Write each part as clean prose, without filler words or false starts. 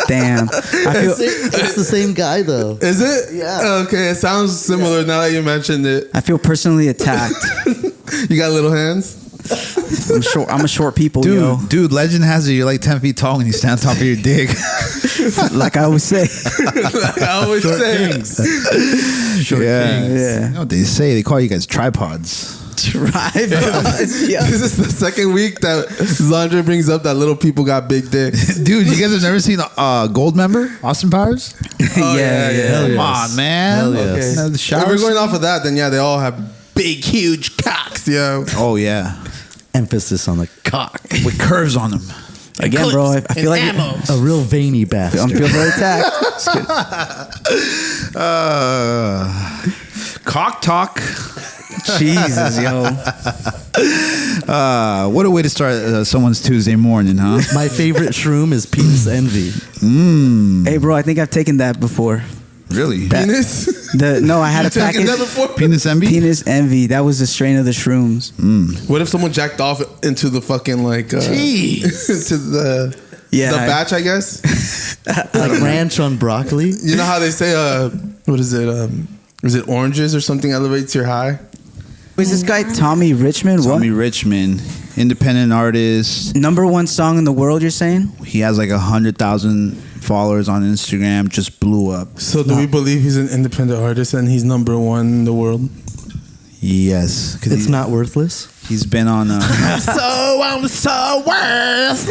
Damn. It's the same guy though. Is it? Yeah. Okay, it sounds similar now that you mentioned it. I feel personally attacked. You got little hands? I'm a short people, Dude, yo. dude, legend has it you're like 10 feet tall when you stand on top of your dick. Like I always say. Like I always say. Short Yeah. You know what they say? They call you guys tripods. This is the second week that Zandra brings up that little people got big dicks. Dude, you guys have never seen Gold Member, Austin Powers? Yeah. Come on, man. Hell yes. The If showers? we're going off of that, then yeah, they all have big, huge cocks, yo. Oh, yeah. Emphasis on the cock. With curves on them. Again, bro, I feel like A real veiny bastard. I'm feeling very attacked. Cock talk. Jesus, yo. What a way to start someone's Tuesday morning, huh? My favorite shroom is penis envy. Hey, bro, I think I've taken that before. Really? Penis? No, I had a Taking package. that before? Penis envy? Penis envy. That was the strain of the shrooms. What if someone jacked off into the fucking like to the batch, I guess? Like ranch on broccoli. You know how they say what is it oranges or something elevates your high? Was this guy Tommy Richmond? What? Tommy Richmond, independent artist. #1 song in the world, you're saying? He has like 100,000 followers on Instagram. Just blew up. So do we believe he's an independent artist and he's #1 in the world? Yes, because It's not worthless. He's been on. I'm so worthless.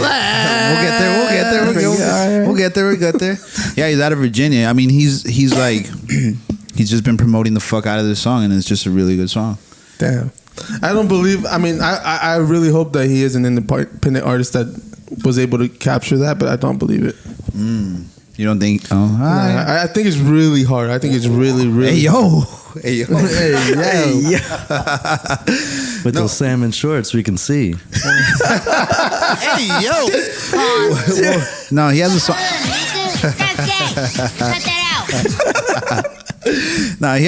We'll get there. Yeah, he's out of Virginia. I mean, he's like he's just been promoting the fuck out of this song, and it's just a really good song. Damn. I don't believe. I mean, I really hope that he is an independent artist that was able to capture that, but I don't believe it. You don't think? Oh, Nah, I think it's really hard. I think it's really. hey yo. With those salmon shorts, we can see. Hey yo. No, he has a song. That's gay. Cut that out. No, he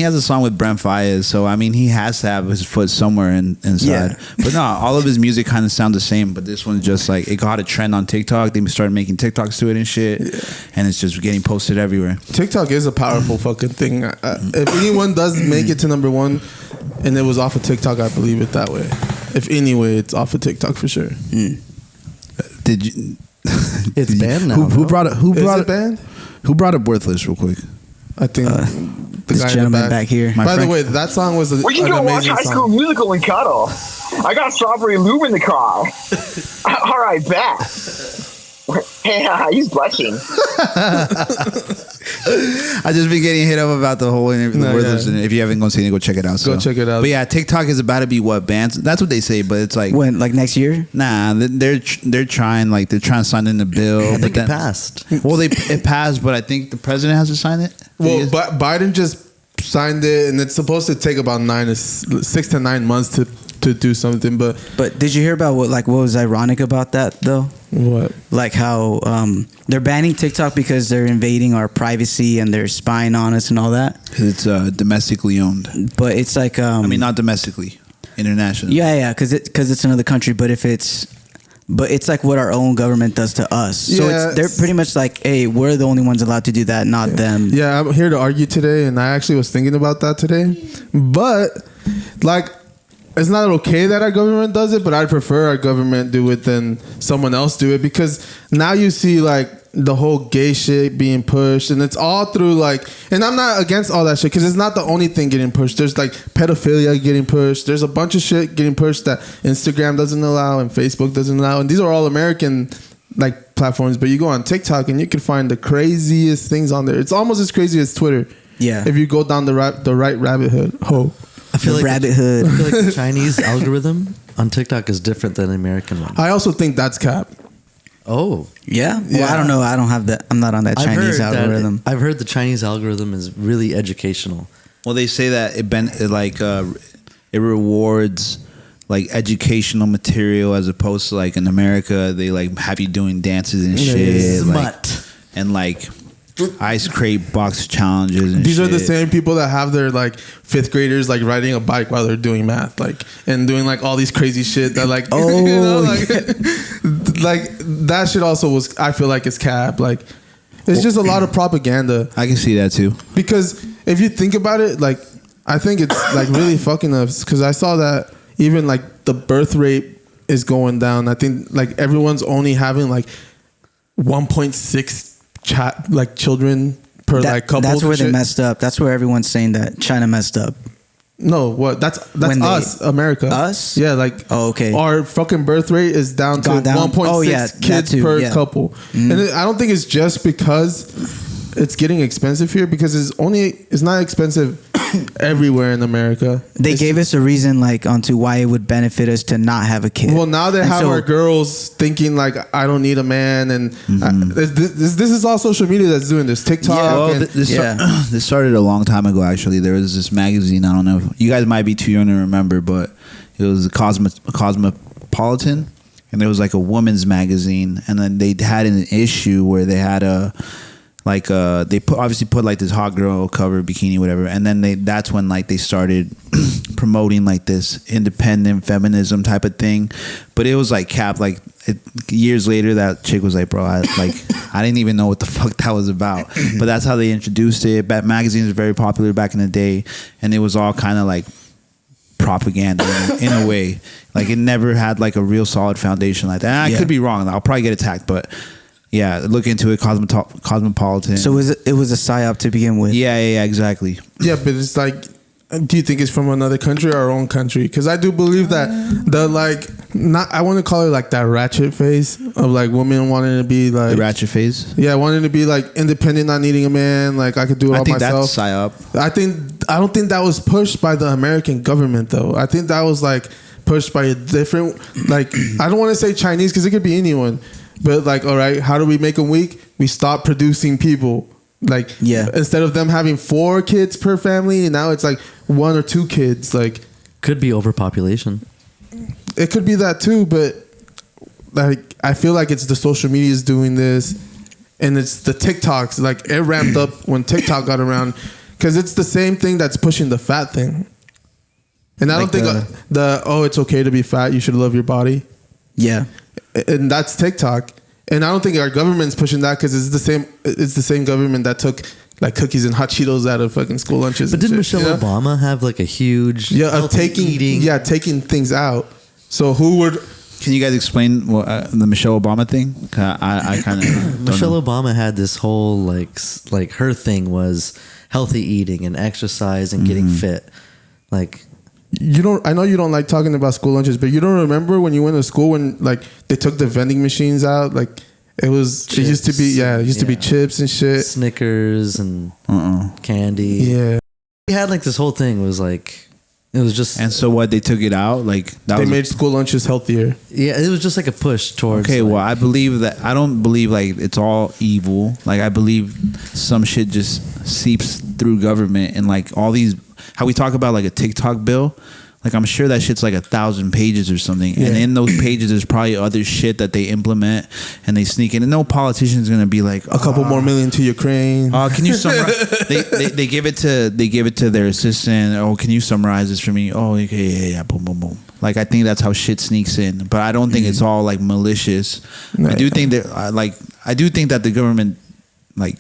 has a song with Brent Faiyaz, so I mean he has to have his foot somewhere inside. Yeah. But no, all of his music kind of sound the same. But this one's just like it got a trend on TikTok. They started making TikToks to it and shit, and it's just getting posted everywhere. TikTok is a powerful fucking thing. If anyone does make it to #1 and it was off of TikTok, I believe it that way. If anyway, it's off of TikTok for sure. Did you? It's banned now. Who brought it? Who Is brought it it? banned? Who brought up Worthless real quick? I think the This guy in the gentleman back here. My By friend- the way, that song was an We can go watch amazing High School song. Musical and cuddle. I got strawberry lube in the car. All right, bet. Hey, he's blushing. I just been getting hit up about the whole interview. No, Worthless, yeah. and if you haven't seen it, go check it out. Go check it out. But yeah, TikTok is about to be what banned. That's what they say, but it's like When, like next year? nah, they're trying to sign in the bill. I but think then- it passed. Well, it passed, but I think the president has to sign it. Well, Biden just signed it, and it's supposed to take about 6 to 9 months to do something. But But did you hear about what was ironic about that though? what? Like how they're banning TikTok because they're invading our privacy and they're spying on us and all that. It's domestically owned. But it's like I mean, not domestically, internationally. yeah, because it's another country. But it's like what our own government does to us. So Yeah, they're pretty much like, hey, we're the only ones allowed to do that, not them. Yeah, I'm here to argue today, and I actually was thinking about that today. But like, it's not okay that our government does it, but I'd prefer our government do it than someone else do it, because now you see like the whole gay shit being pushed, and it's all through like, and I'm not against all that shit because it's not the only thing getting pushed. There's like pedophilia getting pushed. There's a bunch of shit getting pushed that Instagram doesn't allow and Facebook doesn't allow, and these are all American like platforms. But you go on TikTok and you can find the craziest things on there. It's almost as crazy as Twitter. Yeah. If you go down the right rabbit hole. I feel like Rabbit Hood. I feel like the Chinese algorithm on TikTok is different than the American one. I also think that's cap. Oh, Yeah. Well, Yeah. I don't know. I don't have that. I'm not on that Chinese algorithm. I've heard the Chinese algorithm is really educational. Well, they say that it rewards like educational material as opposed to like in America they like have you doing dances and shit, like, Smut. and like ice crate box challenges. And These are the shit. same people that have their like 5th graders like riding a bike while they're doing math, like, and doing like all these crazy shit that like, Oh, you know, like, like that shit also was. I feel like it's cap. Like it's just a lot of propaganda. I can see that too. Because if you think about it, like I think it's like really fucking us. Because I saw that even like the birth rate is going down. I think like everyone's only having like 1.6 like children per like couple. That's where they shit. messed up. That's where everyone's saying that China messed up. No, what? That's When they- us, America. Us? Yeah, like Oh, okay. our fucking birth rate is down to Gone down? 1.6 Oh, yeah, that kids too, per yeah. couple. And I don't think it's just because it's getting expensive here, because it's not expensive everywhere in America. They gave us a reason like onto why it would benefit us to not have a kid. Well, now they And have so- our girls thinking like, I don't need a man, and this is all social media that's doing this. TikTok. Well, and, this started a long time ago. Actually, there was this magazine. I don't know. You guys might be too young to remember, but it was Cosmopolitan, and it was like a woman's magazine. And then they had an issue where they had they put like this hot girl cover bikini, whatever. And then that's when like they started promoting like this independent feminism type of thing. But it was like cap. Like years later, that chick was like, bro, I didn't even know what the fuck that was about. But that's how they introduced it. Magazines were very popular back in the day, and it was all kind of like propaganda in a way. Like it never had like a real solid foundation like that. And I could be wrong. I'll probably get attacked, but yeah, look into it. Cosmopolitan. So it was a psyop to begin with. Yeah, exactly. yeah, but it's like, do you think it's from another country or our own country? Because I do believe that I want to call it like that ratchet phase of like women wanting to be like The ratchet phase. Yeah, wanting to be like independent, not needing a man. Like I could do it I all think myself. that's psyop. I don't think that was pushed by the American government though. I think that was like pushed by a different, like I don't want to say Chinese because it could be anyone, but like, all right, how do we make them weak? We stop producing people. Like instead of them having 4 kids per family, now it's like 1 or 2 kids. Like Could be overpopulation. it could be that too, but like I feel like it's the social media's doing this, and it's the TikToks. Like it ramped up when TikTok got around, because it's the same thing that's pushing the fat thing. And I Like don't think it's okay to be fat, you should love your body. Yeah. And that's TikTok. And I don't think our government's pushing that, because it's the same government that took like cookies and hot Cheetos out of fucking school lunches. But and didn't shit, Michelle you know? Obama have like a huge of healthy taking things out? So who would? Can you guys explain the Michelle Obama thing? I kind of Michelle Obama had this whole like her thing was healthy eating and exercise and getting fit. Like I know you don't like talking about school lunches, but you don't remember when you went to school when like they took the vending machines out? Like it used to be chips and shit. Snickers and candy. Yeah. We had like this whole thing was like it was just And so what? They took it out. Like that They was made school lunches healthier. it was just like a push towards okay. Well, like, I believe that. I don't believe like it's all evil. Like I believe some shit just seeps through government, and like all these how we talk about like a TikTok bill. Like I'm sure that shit's like 1,000 pages or something, and in those pages there's probably other shit that they implement and they sneak in. And no politician's gonna be like A couple more million to Ukraine. can you summarize? they give it to their assistant. Oh, can you summarize this for me? Oh, okay, yeah, boom, boom, boom. Like I think that's how shit sneaks in, but I don't think it's all like malicious. I do think that I do think that the government like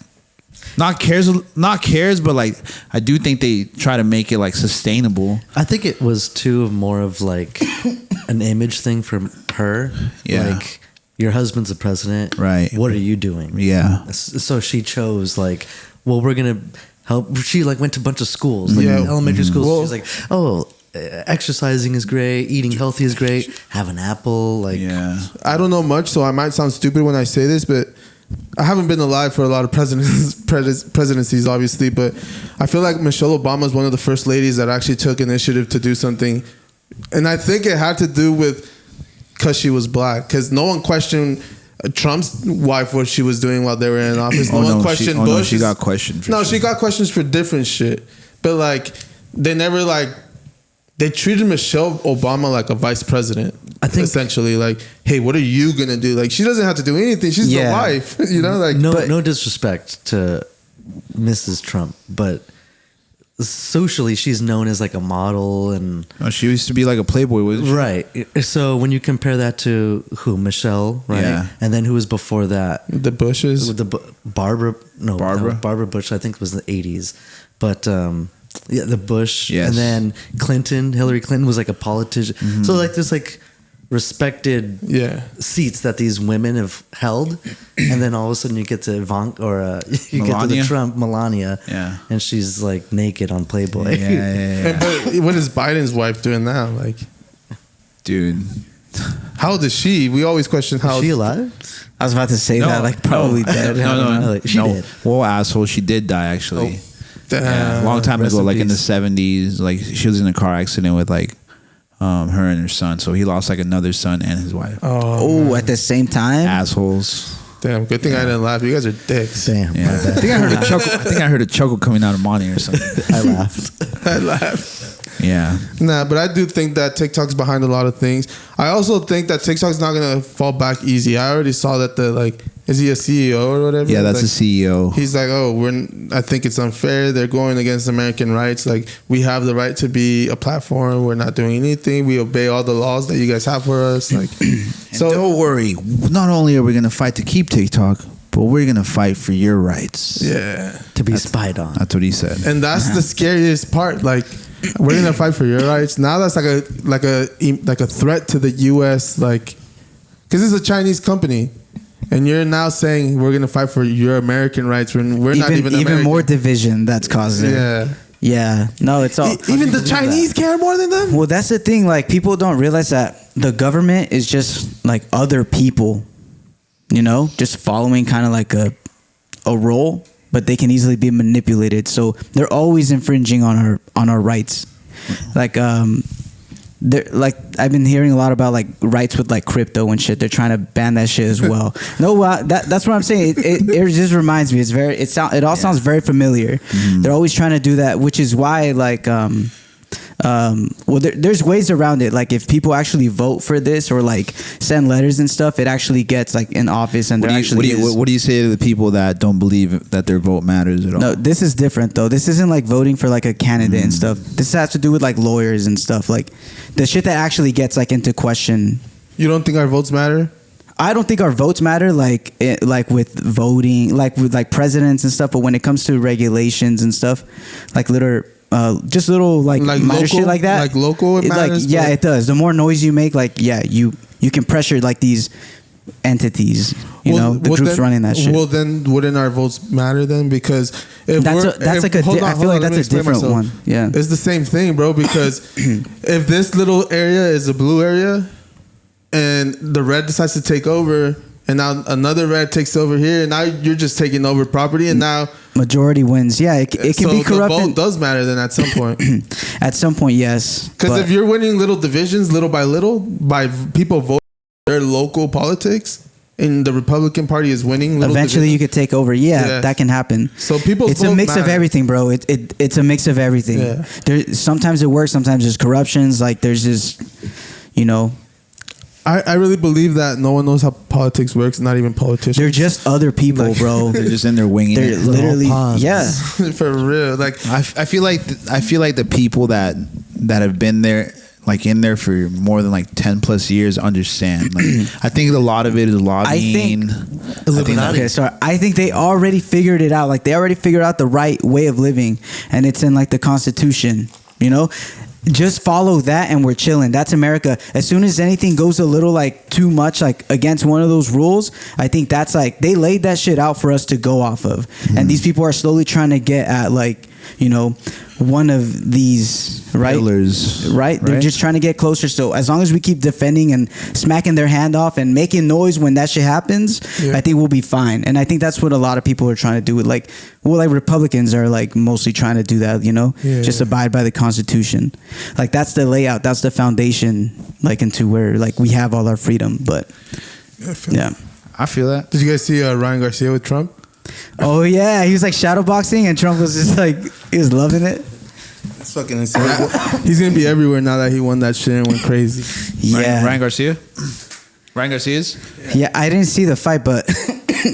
not cares, but like I do think they try to make it like sustainable. I think it was too more of like an image thing from her. Yeah. Like your husband's a president, Right. What are you doing? Yeah. So she chose like, well, we're gonna help. She like went to a bunch of schools, like Yeah. elementary schools. Well- She's like, oh, exercising is great, eating healthy is great. Have an apple, like Yeah. I don't know much, so I might sound stupid when I say this, but I haven't been alive for a lot of presidencies, obviously, but I feel like Michelle Obama is one of the first ladies that actually took initiative to do something. And I think it had to do with because she was black, because no one questioned Trump's wife what she was doing while they were in office. No one questioned Bush. She got questioned. She got questions for different shit. But like, they never like, they treated Michelle Obama like a vice president. I think essentially like, hey, what are you gonna do? Like, she doesn't have to do anything. She's the wife, you know. Like, no disrespect to Mrs. Trump, but socially she's known as like a model and Oh, she used to be like a Playboy, wasn't she? right. So when you compare that to who Michelle, right, Yeah. and then who was before that, The Bushes. with the Barbara, no, Barbara? no, Barbara Bush, I think was the 80s, but yeah, the Bush, Yes. and then Hillary Clinton was like a politician. Mm-hmm. So like there's like respected Yeah. seats that these women have held, and then all of a sudden you get to Ivanka or you get to Melania? the Trump Melania, Yeah. and she's like naked on Playboy. Yeah, yeah, yeah. And, but what is Biden's wife doing now? Like, Dude. how old is she? We always question how. Is she alive? I was about to say that, like probably dead. I don't know. Like, she did. Well, asshole, she did die actually. Damn. Yeah, a long time Rest ago, in like in the peace. 70s. Like she was in a car accident with like her and her son. So he lost like another son and his wife. Oh, at the same time. Assholes. Damn. Good thing I didn't laugh. You guys are dicks. Damn. Yeah, I think I heard a chuckle coming out of Monty or something. I laughed. I laughed. Yeah. Nah, but I do think that TikTok's behind a lot of things. I also think that TikTok's not gonna fall back easy. I already saw that is he a CEO or whatever? Yeah, that's Like, a CEO. He's like, I think it's unfair. They're going against American rights. Like, we have the right to be a platform. We're not doing anything. We obey all the laws that you guys have for us. Like, So don't worry. Not only are we gonna fight to keep TikTok, but we're gonna fight for your rights. yeah. To be spied on. That's what he said. And that's the scariest part. Like, we're gonna fight for your rights. Now that's like a threat to the U.S. Like, because it's a Chinese company, and you're now saying we're gonna fight for your American rights when we're not even American. more division that's causing. Yeah. Yeah. No, it's all. Even the Chinese care more than them. Well, that's the thing. Like, people don't realize that the government is just like other people, just following kind of like a role, but they can easily be manipulated. So they're always infringing on our rights. Like, I've been hearing a lot about like rights with like crypto and shit. They're trying to ban that shit as well. No, that's what I'm saying. It just reminds me. It all sounds very familiar. They're always trying to do that, which is why like there's ways around it. Like if people actually vote for this or like send letters and stuff, it actually gets like in office and What there do, you, actually is. what do you say to the people that don't believe that their vote matters at all? No, this is different though. This isn't like voting for like a candidate and stuff. This has to do with like lawyers and stuff. Like the shit that actually gets like into question. You don't think our votes matter? I don't think our votes matter like with voting, like with like presidents and stuff. But when it comes to regulations and stuff, like just little like minor local, shit like that. like local, it matters. Yeah, but- it does. The more noise you make, like you can pressure like these entities. The groups then, running that shit. Well, then wouldn't our votes matter then? Because if That's like a hold on, I feel hold like on, let me that's a explain different myself. one. Yeah. It's the same thing, bro. Because if this little area is a blue area, and the red decides to take over, and now another red takes over here, and now you're just taking over property, and now Majority wins. Yeah, it can so be the corrupt. vote does matter then at some point. At some point, yes. Because But if you're winning little divisions, little by people voting their local politics, and the Republican Party is winning, little eventually you divisions, could take over. Yeah, Yeah. that can happen. So people's it's a vote mix of matter. everything, bro. It's a mix of everything. Yeah. Sometimes it works. Sometimes there's corruptions. Like there's just, I really believe that no one knows how politics works, not even politicians. they're just other people, bro. They're just in there winging They're it. literally, pawns. yeah. For real. Like, I feel like the people that have been there, like in there for more than like 10 plus years, understand. Like, I think a lot of it is lobbying. Okay, sorry. I think they already figured it out. Like they already figured out the right way of living, and it's in like the Constitution. Just follow that, and we're chilling. That's America. As soon as anything goes a little like too much, like against one of those rules, I think that's like they laid that shit out for us to go off of. And these people are slowly trying to get at like one of these Pillars, right? They're just trying to get closer. So as long as we keep defending and smacking their hand off and making noise when that shit happens, Yeah. I think we'll be fine. And I think that's what a lot of people are trying to do with like Republicans are like mostly trying to do that, Yeah. just abide by the Constitution. Like that's the layout, that's the foundation, like into where like we have all our freedom. But yeah. I feel that. did you guys see Ryan Garcia with Trump? Oh yeah, he was like shadowboxing and Trump was just like he was loving it. It's fucking insane. He's gonna be everywhere now that he won that shit and went crazy. Yeah. Ryan Garcia. Ryan Garcia's. Yeah, I didn't see the fight, but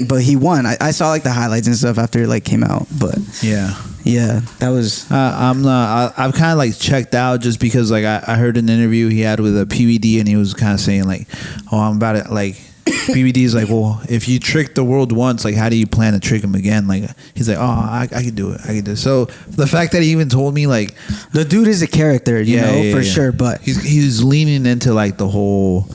but he won. I saw like the highlights and stuff after it like came out. But Yeah. Yeah, that was. I'm not. I've kind of like checked out just because like I heard an interview he had with a PVD and he was kind of saying like, oh, I'm about it. Like PVD is like, well, if you trick the world once, like how do you plan to trick him again? Like he's like, oh, I could do it. I could do it. So the fact that he even told me like The dude is a character, you know, for sure. But he's leaning into like the whole.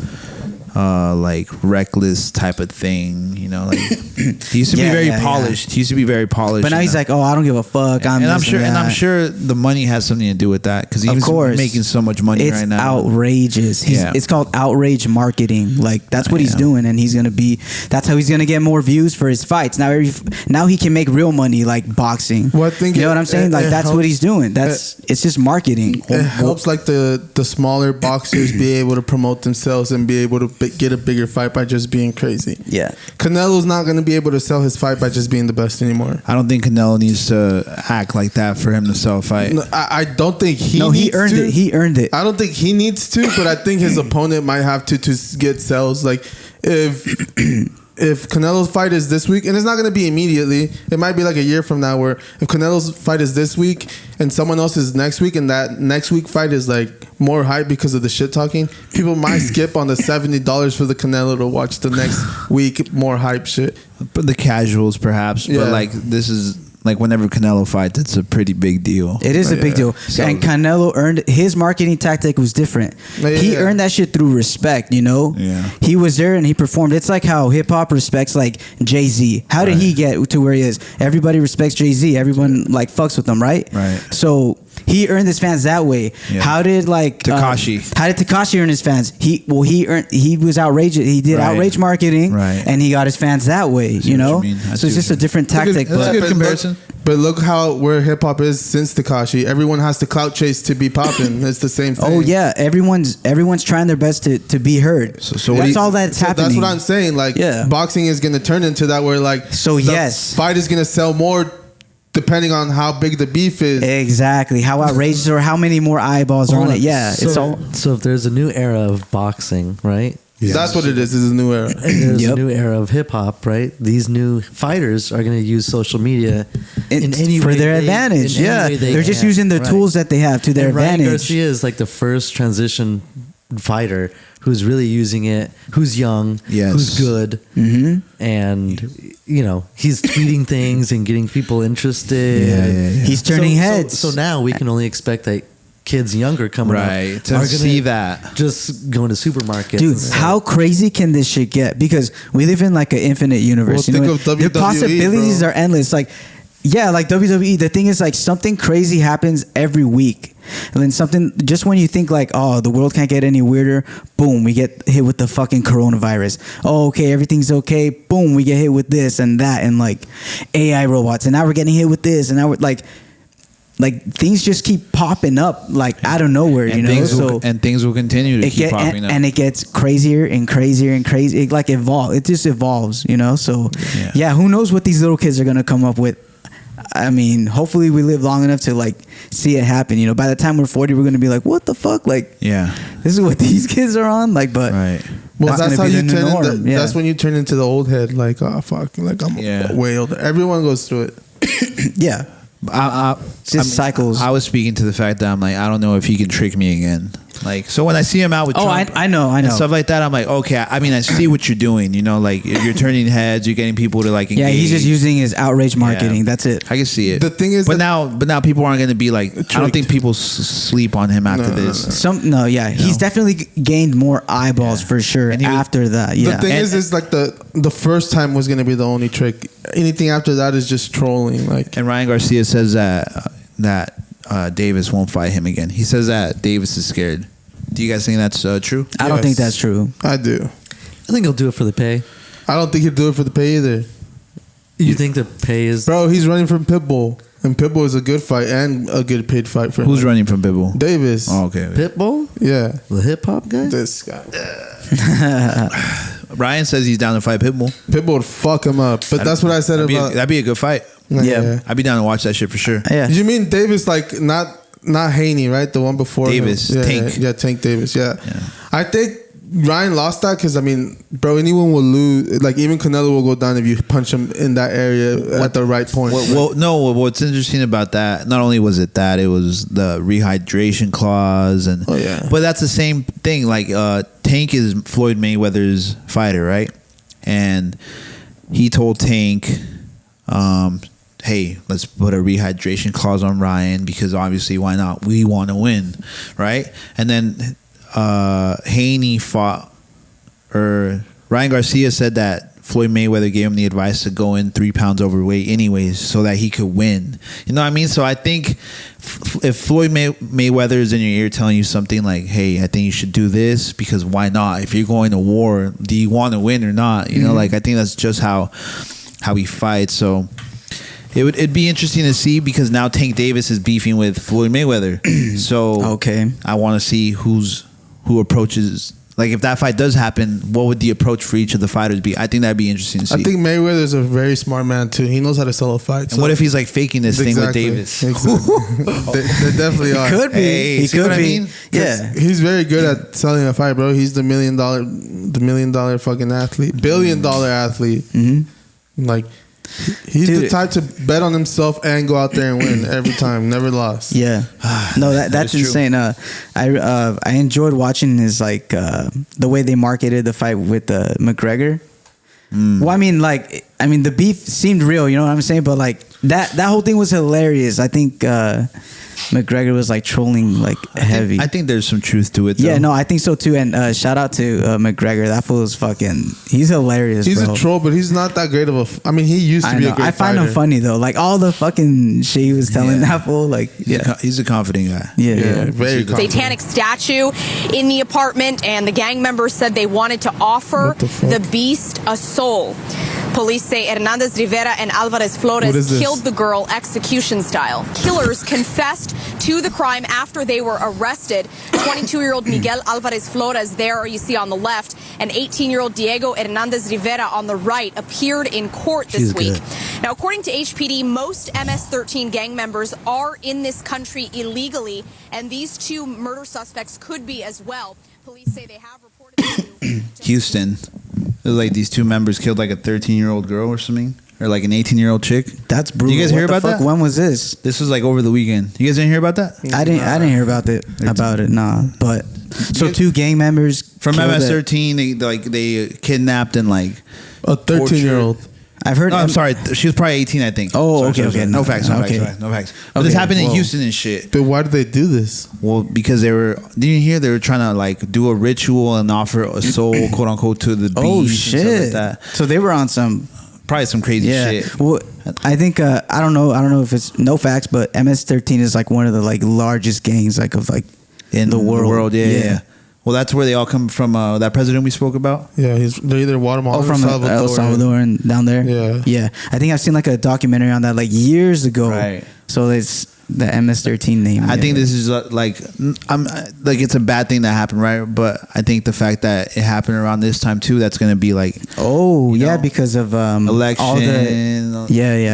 Like reckless type of thing, you know. Like he used to be very polished. He used to be very polished. But now he's like, oh, I don't give a fuck. I'm sure the money has something to do with that because he's making so much money right now. It's outrageous. It's called outrage marketing. Like that's what he's doing, and he's gonna be. That's how he's gonna get more views for his fights. Now he can make real money like boxing. Well, I think you know what I'm saying. Like that's what he's doing. It's just marketing. It helps like the smaller boxers be able to promote themselves and be able to get a bigger fight by just being crazy. Yeah. Canelo's not going to be able to sell his fight by just being the best anymore. I don't think Canelo needs to act like that for him to sell a fight. No, I don't think he earned it. He earned it. I don't think he needs to, but I think his opponent might have to get sales. Like if Canelo's fight is this week, and it's not going to be immediately, it might be like a year from now, where if Canelo's fight is this week and someone else is next week, and that next week fight is like more hype because of the shit talking, people might skip on the $70 for the Canelo to watch the next week more hype shit. But the casuals, perhaps. Yeah. But like this is. Like whenever Canelo fights, it's a pretty big deal. It is a big deal. And Canelo earned his marketing tactic was different. He earned that shit through respect, you know? Yeah. He was there and he performed. It's like how hip hop respects like Jay-Z. How did he get to where he is? Everybody respects Jay-Z. Everyone like fucks with him, right? Right. So he earned his fans that way. Yeah. How did like Tekashi? How did Tekashi earn his fans? He was outrageous. He did outrage marketing, and he got his fans that way. You know, so it's just a different tactic. That's a good comparison. But look how where hip hop is since Tekashi. Everyone has to clout chase to be popping. It's the same thing. Oh yeah, everyone's trying their best to be heard. So that's all that's happening. That's what I'm saying. Like boxing is gonna turn into that where like fight is gonna sell more depending on how big the beef is. Exactly. How outrageous or how many more eyeballs are on it. Yeah. So if there's a new era of boxing, right? Yeah. That's what it is. This is a new era. There's a new era of hip hop, right? These new fighters are going to use social media in any for way their advantage. They're just using the tools that they have to their advantage. Ryan Garcia is like the first transition fighter who's really using it, who's young, who's good, and you know he's tweeting things and getting people interested. He's turning heads. So now we can only expect that kids younger coming up to are gonna see that just going to supermarkets. Dude, how crazy can this shit get? Because we live in like an infinite universe. Well, you know, think of WWE, the possibilities bro. are endless. Like, yeah, like WWE. The thing is, like, something crazy happens every week, and then something just when you think like, oh, the world can't get any weirder, boom, we get hit with the fucking coronavirus. Oh, okay, everything's okay. Boom, we get hit with this and that, and like AI robots, and now we're getting hit with this, and now we're like things just keep popping up like out of nowhere, you know. Things will continue to keep popping up, and it gets crazier and crazier and crazy. It like evolve. It just evolves, you know. So yeah, who knows what these little kids are gonna come up with? I mean, hopefully we live long enough to like see it happen. You know, by the time we're 40, we're gonna be like, what the fuck? Like, this is what these kids are on. Like, but well, that's how you turn into. That's when you turn into the old head. Like, oh fuck, like I'm way older. Everyone goes through it. Yeah. Cycles. I was speaking to the fact that I'm like, I don't know if he can trick me again. Like, so when I see him out with Trump, I know and stuff like that, I'm like, okay. I mean, I see what you're doing. You know, like if you're turning heads, you're getting people to like engage. Yeah, he's just using his outrage marketing. That's it. I can see it. The thing is, but now people aren't going to be like. I don't think people sleep on him after this. He's definitely gained more eyeballs for sure. And after that, the thing is like the first time was going to be the only trick. Anything after that is just trolling. Like, and Ryan Garcia says that Davis won't fight him again. He says that Davis is scared. Do you guys think that's true? I don't think that's true. I do. I think he'll do it for the pay. I don't think he'll do it for the pay either. You think the pay is... Bro, he's running from Pitbull. And Pitbull is a good fight and a good paid fight for him. Who's running from Pitbull? Davis. Oh, okay. Pitbull? Yeah. The hip-hop guy? This guy. Ryan says he's down to fight Pitbull. Pitbull would fuck him up. But that's what I said about... That'd be a good fight. Yeah. I'd be down to watch that shit for sure. Yeah. You mean Davis, like, not Haney, right? The one before Davis. him. Tank. Yeah, Tank Davis. Yeah. I think Ryan lost that because, I mean, bro, anyone will lose. Like, even Canelo will go down if you punch him in that area at the right point. What's interesting about that, not only was it that, it was the rehydration clause. But that's the same thing. Like, Tank is Floyd Mayweather's fighter, right? And he told Tank, hey, let's put a rehydration clause on Ryan because obviously, why not? We want to win, right? And then Haney fought, or Ryan Garcia said that Floyd Mayweather gave him the advice to go in 3 pounds overweight anyways so that he could win. You know what I mean? So I think if Floyd Mayweather is in your ear telling you something like, hey, I think you should do this because why not? If you're going to war, do you want to win or not? You know, like, I think that's just how he fights. So it'd be interesting to see because now Tank Davis is beefing with Floyd Mayweather. So I want to see who approaches. Like, if that fight does happen, what would the approach for each of the fighters be? I think that'd be interesting to see. I think Mayweather's a very smart man too. He knows how to sell a fight. And what if he's like faking this thing with Davis? Exactly. they definitely are. Could be. Hey, he could be. I mean? Yeah. He's very good at selling a fight, bro. He's the $1 million fucking athlete, $1 billion athlete. Mm-hmm. Like, he's the type to bet on himself and go out there and win every time, never lost. Yeah, no, that's insane. I enjoyed watching his like the way they marketed the fight with McGregor. Well, I mean, the beef seemed real, you know what I'm saying? But like that whole thing was hilarious. I think McGregor was like trolling like heavy. I think there's some truth to it, though. Yeah, no, I think so too. And shout out to McGregor. That fool is he's hilarious. He's bro. a troll, but he's not that great of a. I mean, he used to be a great I find fighter. him funny though. Like all the fucking shit he was telling that fool. Like, he's a confident guy. Yeah. Very confident. Satanic statue in the apartment, and the gang members said they wanted to offer the beast a soul. Police say Hernandez Rivera and Alvarez Flores killed the girl execution style. Killers confessed to the crime after they were arrested. 22-year-old Miguel Alvarez Flores, there you see on the left, and 18-year-old Diego Hernandez Rivera on the right appeared in court this week. Now, according to HPD, most MS-13 gang members are in this country illegally, and these two murder suspects could be as well. Police say they have reported Houston. Like, these two members killed like a 13-year-old girl or something, or like an 18-year-old chick. That's brutal. Did you guys hear about that? When was this? This was like over the weekend. You guys didn't hear about that? I didn't hear about it. Nah. But so two gang members from MS-13. They kidnapped and like a 13-year-old. I've heard. No, I'm sorry. She was probably 18, I think. Oh, sorry. No facts. No facts. But this happened in Houston and shit. But why did they do this? Well, because didn't you hear they were trying to like do a ritual and offer a soul, quote unquote, to the beast. Oh shit! And stuff like that. So they were on probably some crazy shit. Well, I think I don't know if it's no facts, but MS-13 is like one of the like largest gangs like of like in the world. Yeah. Well, that's where they all come from. That president we spoke about. Yeah, they're either Guatemala or from El Salvador and down there. Yeah. I think I've seen like a documentary on that like years ago. Right. So it's the MS-13 name. I think this is like it's a bad thing that happened, right? But I think the fact that it happened around this time too, that's going to be like, because of election. all the, You know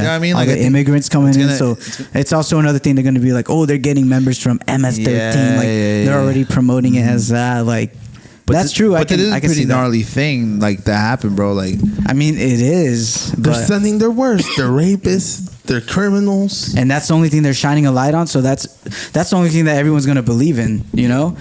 what I mean? All the immigrants coming in. So it's also another thing they're going to be like, they're getting members from MS-13. They're already promoting it as like. But that's true. But it is a pretty gnarly thing like that happened, bro. Like, I mean, it is. They're sending their worst. They're rapists. They're criminals. And that's the only thing they're shining a light on. So that's the only thing that everyone's gonna believe in. You know,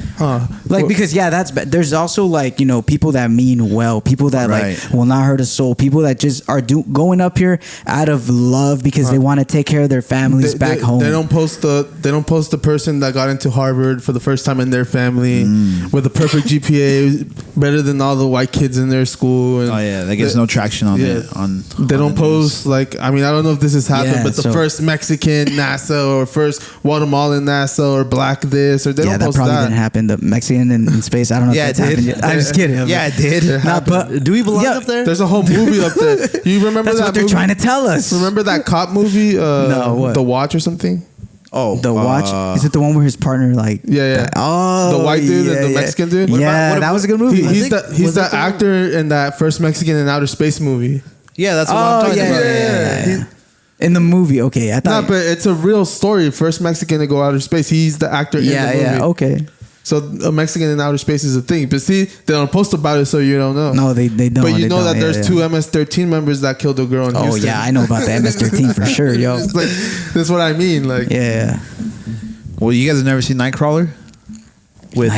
because that's bad. There's also like people that mean well, people that like will not hurt a soul, people that just are going up here out of love because they want to take care of their families back home. They don't post the person that got into Harvard for the first time in their family with a perfect GPA. Better than all the white kids in their school. And that gets no traction on it. They don't post I don't know if this has happened, but the first Mexican NASA or first Guatemalan NASA or black this or they don't post that. Probably didn't happen. The Mexican in space. I don't know if that's happened yet. I'm just kidding. It did. But do we belong up there? There's a whole movie up there. You remember that's that what they're movie? trying to tell us. Remember that cop movie? No, what? The Watch or something? The Watch. Is it the one where his partner like? Yeah. The white dude and the Mexican dude. Yeah, that was a good movie. He's the actor in that first Mexican in outer space movie. Yeah, that's what I'm talking about. Yeah. In the movie, okay. I thought. No, but it's a real story. First Mexican to go outer space. He's the actor in the movie. Okay. So a Mexican in outer space is a thing. But see, they don't post about it, so you don't know. No, they don't. But you know that there's two 2 MS-13 members that killed a girl in Houston. Oh yeah, I know about the MS-13 for sure, yo. It's like, that's what I mean. Like, yeah. Well, you guys have never seen Nightcrawler with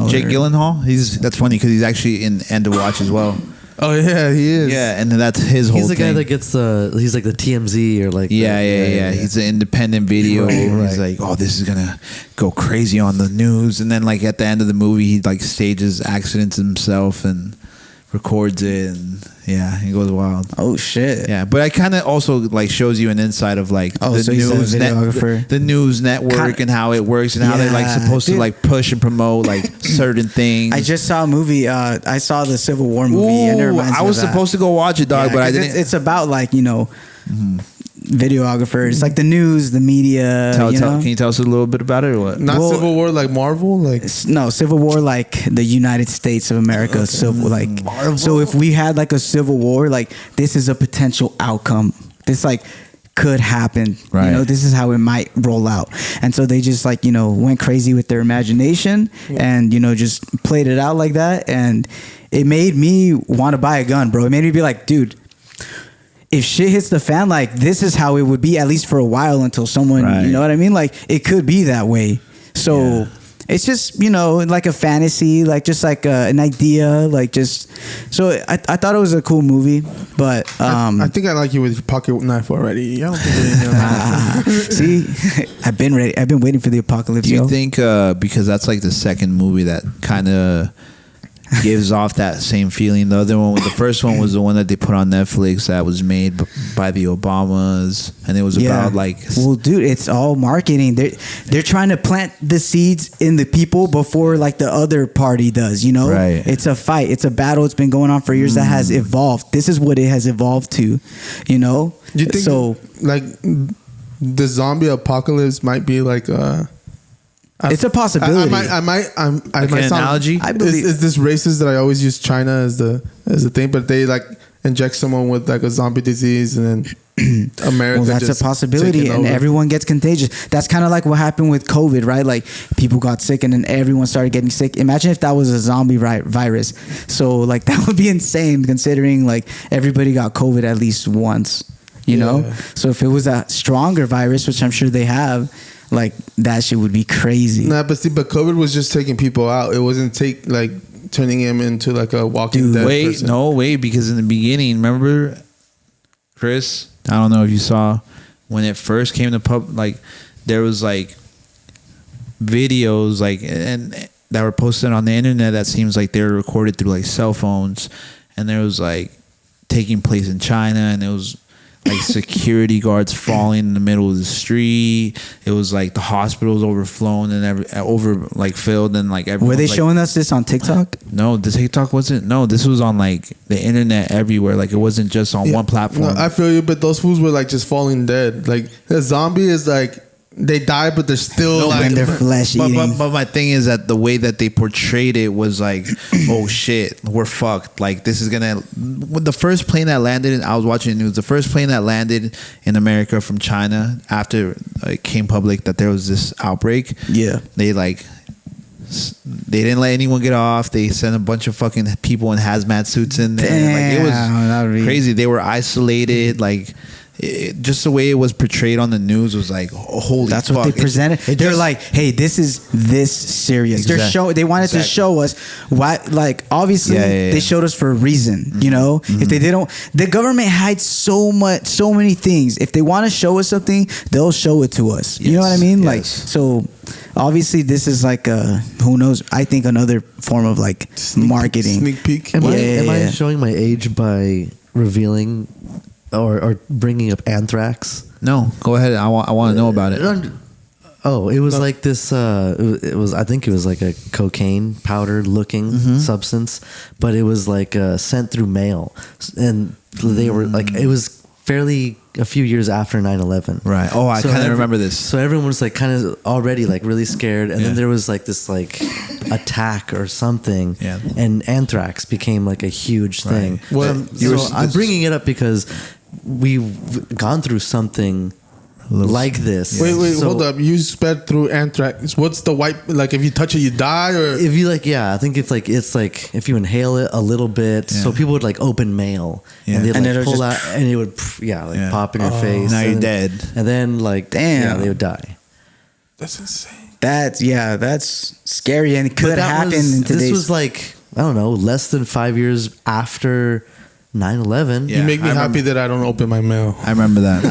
Jake Gyllenhaal? That's funny because he's actually in End of Watch as well. Oh yeah, he is. Yeah, and that's his whole He's the thing. guy that gets he's like the TMZ or like yeah. He's an independent video. Right. He's like, oh, this is gonna go crazy on the news, and then like at the end of the movie, he like stages accidents himself and records it, and yeah, he goes wild. Oh shit. Yeah, but I kind of also like shows you an insight of like so he's a videographer. the news network and how it works and how they're like supposed to like push and promote like certain things. I just saw a movie. I saw the Civil War movie. Ooh, I was supposed to go watch it, dog, but I didn't. It's about like videographers. It's like the news, the media. Can you tell us a little bit about it or what? Not Civil War like Marvel, like no Civil War like the United States of America. Civil like Marvel. So if we had like a civil war, like this is a potential outcome. This like could happen. Right. This is how it might roll out. And so they just like went crazy with their imagination and just played it out like that. And it made me want to buy a gun, bro. It made me be like, dude, if shit hits the fan, like this is how it would be at least for a while until someone, you know what I mean? Like it could be that way. So it's just, like a fantasy, like just like an idea, like just, so I thought it was a cool movie, but, I think I like you with your pocket knife already. I don't think see, I've been ready. I've been waiting for the apocalypse. Do you think, because that's like the second movie that kind of gives off that same feeling. The other one, the first one was the one that they put on Netflix that was made by the Obamas, and it was about like. Well, dude, it's all marketing. They're trying to plant the seeds in the people before like the other party does. Right. It's a fight. It's a battle. It's been going on for years that has evolved. This is what it has evolved to. Do you think so? Like the zombie apocalypse might be like a. It's a possibility. I might analogy. I believe is this racist that I always use China as the thing, but they like inject someone with like a zombie disease and then America. Well, that's a possibility, and everyone gets contagious. That's kind of like what happened with COVID, right? Like people got sick, and then everyone started getting sick. Imagine if that was a zombie virus. So like that would be insane, considering like everybody got COVID at least once. You know, so if it was a stronger virus, which I'm sure they have. Like that shit would be crazy. Nah, but COVID was just taking people out. It wasn't turning him into like a walking dead person. No way, because in the beginning, remember, Chris? I don't know if you saw when it first came to like there was like videos like and that were posted on the internet that seems like they were recorded through like cell phones, and there was like taking place in China, and it was. Like security guards falling in the middle of the street. It was like the hospitals overflowing and filled and like everyone. Were they showing us this on TikTok? No, the TikTok wasn't. No, this was on like the internet everywhere. Like it wasn't just on one platform. No, I feel you, but those fools were like just falling dead. Like the zombie is like they die, but they're still like they're flesh eating. But my thing is that the way that they portrayed it was like, oh shit, we're fucked. Like this is gonna. When the first plane that landed, I was watching the news. The first plane that landed in America from China after it came public that there was this outbreak. Yeah, they didn't let anyone get off. They sent a bunch of fucking people in hazmat suits in there. Damn, like it was crazy. They were isolated. Like. Just the way it was portrayed on the news was like, holy that's fuck. What they presented. They're like, hey, this is this serious. Exactly. They wanted to show us why. Like, obviously, they showed us for a reason. Mm-hmm. You know, if they didn't, the government hides so many things. If they want to show us something, they'll show it to us. You know what I mean? Like, so obviously, this is like who knows? I think another form of like marketing. Sneak peek. Am I showing my age by revealing? Or bringing up anthrax? No, go ahead. I want to know about it. Oh, it was like this. It was. I think it was like a cocaine powder looking substance, but it was like sent through mail, and they were like it was fairly a few years after 9/11. Right. Oh, I kind of remember this. So everyone was like kind of already like really scared, and then there was like this like attack or something, and anthrax became like a huge thing. Well, so I'm bringing it up because we've gone through something like this. Wait, So- hold up. You sped through anthrax. What's the white? Like, if you touch it, you die, or If you like, yeah, I think it's like if you inhale it a little bit, so people would like open mail Yeah. and they'd And like it'll pull just- out and it would pop in your face. Now you're and- dead. And then like Damn. they would die. that's insane. That's scary and it But could that happen was- in today's. This was like I don't know, less than 5 years after 9/11. Yeah. You make me I happy that I don't open my mail. I remember that.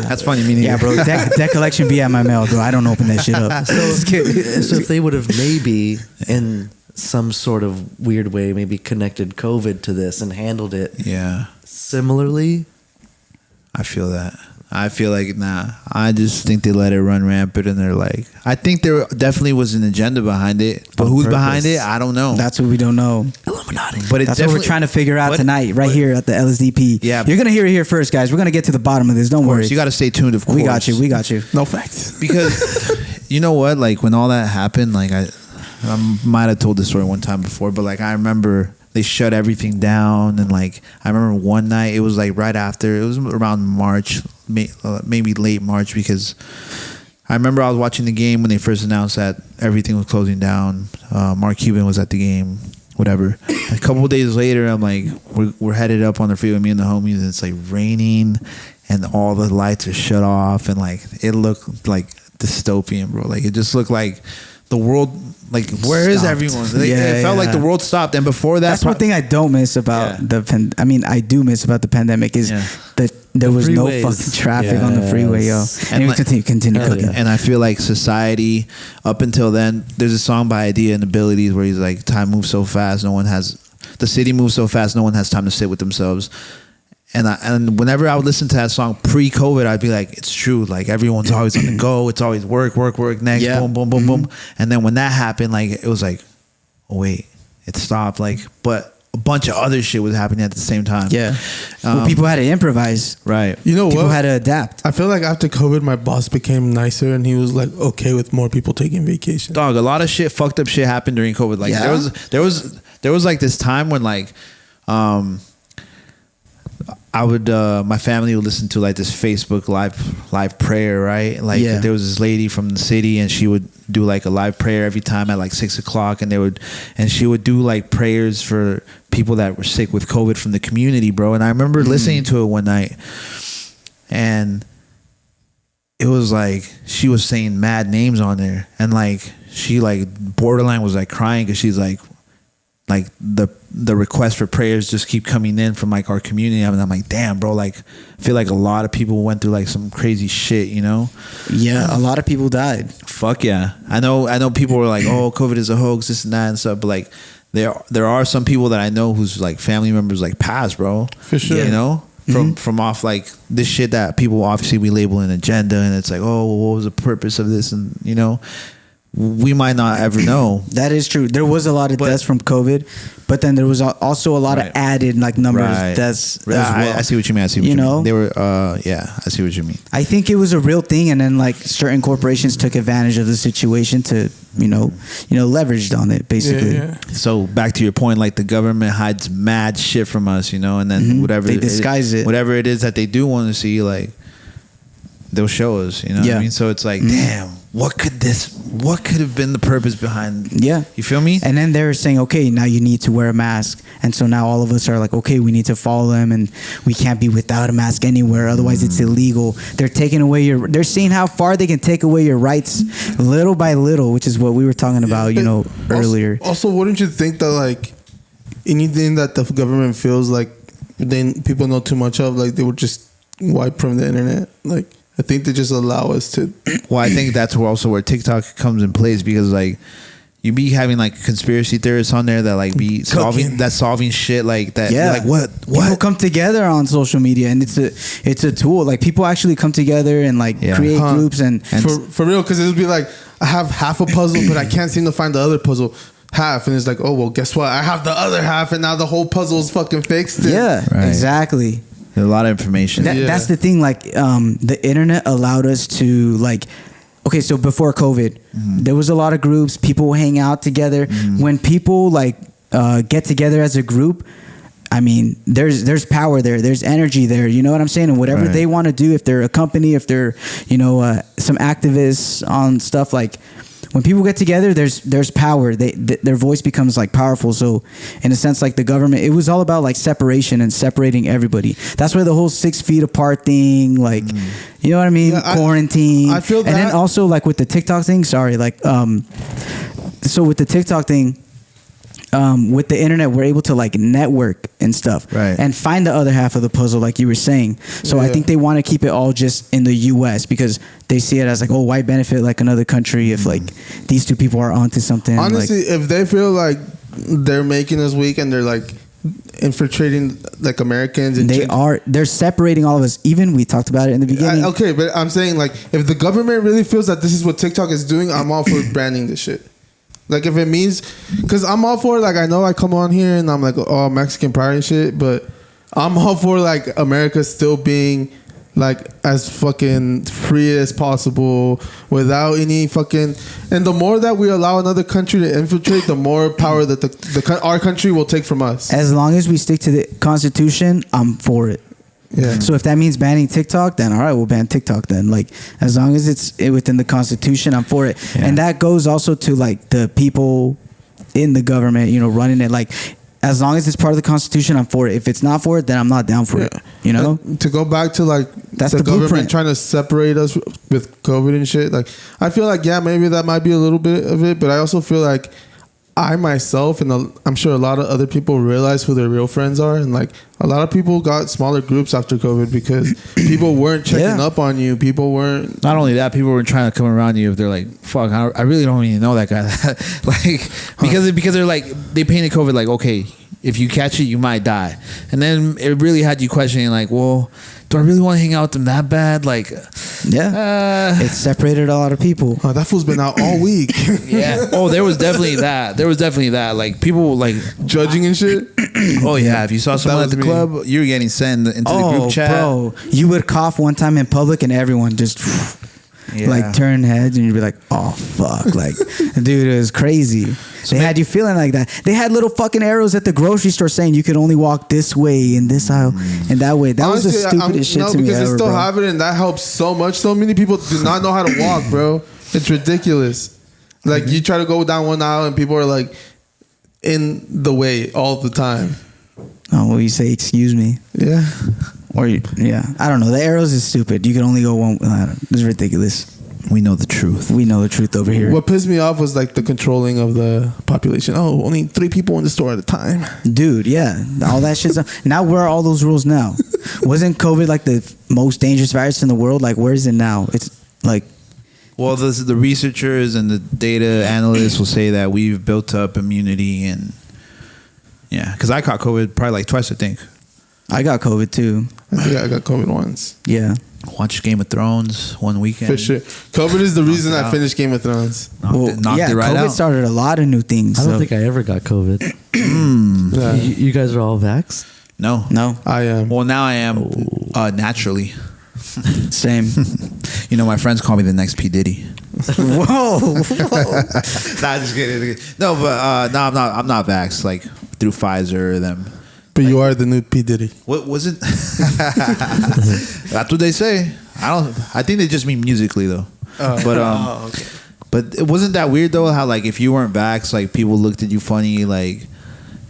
That's funny. Me neither. yeah, bro. Debt collection be at my mail, bro. I don't open that shit up. So if they would have maybe in some sort of weird way maybe connected COVID to this and handled it Yeah, similarly, I feel that. I feel like I just think they let it run rampant, and they're like, I think there definitely was an agenda behind it, but On who's purpose. behind it? I don't know. That's what we don't know. Illuminati. But it That's what we're trying to figure out but- tonight, right but- here at the LSDP. Yeah. You're gonna hear it here first, guys. We're gonna get to the bottom of this. Don't Of worry. course, you got to stay tuned. Of course, We got you. We got you. No facts. because you know what? Like when all that happened, like I might have told this story one time before, but like I remember they shut everything down, and like I remember one night it was like right after, it was around March, maybe late March, because I remember I was watching the game when they first announced that everything was closing down. Mark Cuban was at the game, whatever. A couple of days later, I'm like, we're headed up on the freeway, me and the homies, and it's like raining, and all the lights are shut off, and like it looked like dystopian, bro. Like it just looked like the world, like where is Stopped. everyone? Like, it felt like the world stopped, and before that, That's one thing I don't miss about I do miss about the pandemic is that there was no freeways. fucking traffic on the freeway, yo. Yes. And we like- continue cooking. And I feel like society, up until then, there's a song by Idea and Abilities where he's like, time moves so fast, the city moves so fast, no one has time to sit with themselves. And whenever I would listen to that song pre-COVID, I'd be like, it's true. Like everyone's always on the go. It's always work, next, Yeah. boom, boom, boom, boom. And then when that happened, like it was like, oh wait, it stopped. Like, but a bunch of other shit was happening at the same time. Yeah. Well, people had to improvise. Right. You know People what? had to adapt. I feel like after COVID, my boss became nicer, and he was like okay with more people taking vacation. Dog, a lot of fucked up shit happened during COVID. Like Yeah. there was like this time when like I would my family would listen to like this Facebook live prayer, right? Like Yeah. there was this lady from the city, and she would do like a live prayer every time at like 6:00, and she would do like prayers for people that were sick with COVID from the community, bro. And I remember listening to it one night, and it was like she was saying mad names on there, and like she like borderline was like crying because she's like the requests for prayers just keep coming in from like our community, and I'm like, damn, bro, like I feel like a lot of people went through like some crazy shit, you know? Yeah, a lot of people died. Fuck yeah. I know people were like, oh, COVID is a hoax, this and that and stuff, but like there are some people that I know whose like family members like passed, bro. For sure. You know? From off like this shit that people obviously we label an agenda, and it's like, oh, well, what was the purpose of this? And you know, we might not ever know. That is true. There was a lot of deaths from COVID, but then there was also a lot of added like numbers of deaths as well. I see what you mean. I see what you know? mean. They were, I see what you mean. I think it was a real thing, and then like certain corporations took advantage of the situation to, leveraged on it basically. Yeah. So back to your point, like the government hides mad shit from us, you know, and then whatever They disguise it. whatever it is that they do want to see, like they'll show us, you know what Yeah. I mean? So it's like, damn, what could have been the purpose behind? Yeah. You feel me? And then they're saying, okay, now you need to wear a mask. And so now all of us are like, okay, we need to follow them, and we can't be without a mask anywhere. Otherwise it's illegal. They're taking away they're seeing how far they can take away your rights little by little, which is what we were talking about, earlier. Also, wouldn't you think that like anything that the government feels like people know too much of, like they would just wipe from the internet? Like I think they just allow us to. Well, I think that's where TikTok comes in place, because like you be having like conspiracy theorists on there that like be solving shit like that. Yeah, You're like People come together on social media, and it's a tool. Like people actually come together and like create groups and for real, because it would be like I have half a puzzle, but I can't seem to find the other puzzle half, and it's like, oh well, guess what? I have the other half, and now the whole puzzle is fucking fixed. Yeah, Right. exactly. There's a lot of information. That's the thing. Like, the internet allowed us to like. Okay, so before COVID, there was a lot of groups. People hang out together. When people like get together as a group, I mean, there's power there. There's energy there. You know what I'm saying? And whatever they want to do, if they're a company, if they're, some activists on stuff, like when people get together, there's power. Their voice becomes like powerful. So in a sense, like the government, it was all about like separation and separating everybody. That's where the whole 6 feet apart thing, like, you know what I mean? Yeah, quarantine. I feel that. And then also like with the TikTok thing, so with the TikTok thing, with the internet, we're able to like network and stuff, and find the other half of the puzzle, like you were saying. So I think they want to keep it all just in the U.S. because they see it as like, oh, why benefit like another country if like these two people are onto something? Honestly, if they feel like they're making us weak and they're like infiltrating like Americans, and they're separating all of us. Even we talked about it in the beginning. Okay, but I'm saying like if the government really feels that this is what TikTok is doing, I'm all for banning this shit. Like if it means, because I'm all for like, I know I come on here and I'm like, oh, Mexican pride and shit, but I'm all for like America still being like as fucking free as possible without any fucking, and the more that we allow another country to infiltrate, the more power that our country will take from us. As long as we stick to the Constitution, I'm for it. Yeah. So if that means banning TikTok, then all right, we'll ban TikTok then. Like as long as it's within the Constitution, I'm for it. Yeah. And that goes also to like the people in the government, running it. Like as long as it's part of the Constitution, I'm for it. If it's not for it, then I'm not down for it. To go back to like that's the government blueprint. Trying to separate us with COVID and shit. Like I feel like maybe that might be a little bit of it, but I also feel like I myself and I'm sure a lot of other people realize who their real friends are, and like a lot of people got smaller groups after COVID because people weren't checking up on you. People weren't. Not only that, people weren't trying to come around you if they're like, "Fuck, I really don't even know that guy." Like because they're like they painted COVID like, okay, if you catch it, you might die, and then it really had you questioning like, well, do I really want to hang out with them that bad? Like, it separated a lot of people. Oh, that fool's been out all week. Yeah. Oh, there was definitely that. Like people like judging and shit. Oh yeah. If you saw someone at the club, you were getting sent into the group chat. Bro, you would cough one time in public and everyone just like turn heads and you'd be like, oh fuck, like dude, it was crazy. So they had you feeling like that. They had little fucking arrows at the grocery store saying you could only walk this way in this aisle and that way. That was the stupidest shit to me because ever, they still bro. have it, and that helps so much. So many people do not know how to walk, bro. It's ridiculous. Like you try to go down one aisle and people are like in the way all the time. Oh, well, you say excuse me. Yeah. Or I don't know. The arrows is stupid. You can only go one. It's ridiculous. We know the truth. We know the truth over here. What pissed me off was like the controlling of the population. Oh, only 3 people in the store at a time. Dude, yeah. All that shit's now where are all those rules now? Wasn't COVID like the most dangerous virus in the world? Like where is it now? It's like, well, the researchers and the data analysts will say that we've built up immunity, and because I caught COVID probably like twice, I think. I got COVID too. I think I got COVID once. Yeah. Watched Game of Thrones one weekend. For sure. COVID is the reason I finished Game of Thrones. Knocked it right COVID out. started a lot of new things. I don't think I ever got COVID. You guys are all vaxxed? No. I am. Well, now I am naturally. Same. My friends call me the next P. Diddy. Whoa. Nah, just kidding. No, but I'm not vaxxed, like through Pfizer or them. But you are the new P. Diddy. What was it? That's what they say. I think they just mean musically though. Okay. But it wasn't that weird though. How like if you weren't vaxxed, like people looked at you funny. Like,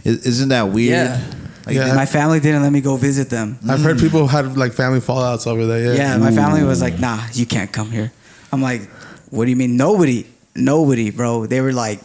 isn't that weird? Yeah. Like, my family didn't let me go visit them. I've heard people had like family fallouts over there. Yeah, my family was like, nah, you can't come here. I'm like, what do you mean? Nobody, bro. They were like,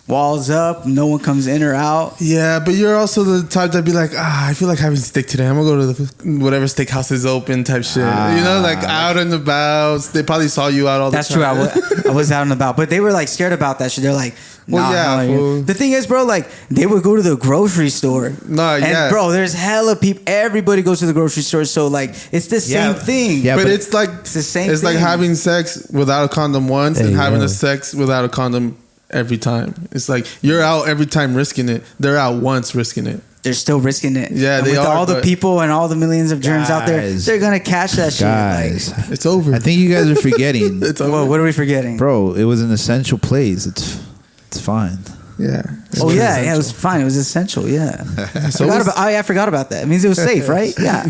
walls up, no one comes in or out. Yeah, but you're also the type that'd be like, I feel like having steak today. I'm gonna go to whatever steakhouse is open type shit. Like out and about. They probably saw you out all the time. That's true. I was out and about, but they were like scared about that shit. They're like, the thing is, bro, like they would go to the grocery store. Bro, there's hella people. Everybody goes to the grocery store, so like it's the same thing. Yeah, but it's like it's the same. It's thing. like having sex without a condom once and having a sex without a condom every time. It's like you're out every time risking it. They're out once risking it. They're still risking it. Yeah, and they with are. All the people and all the millions of germs out there, they're gonna catch that shit. Guys, like, it's over. I think you guys are forgetting. It's over. Whoa, what are we forgetting, bro? It was an essential place. It's fine. Yeah. Oh yeah, it was fine. It was essential. Yeah. I forgot about that. It means it was safe, right? Yeah.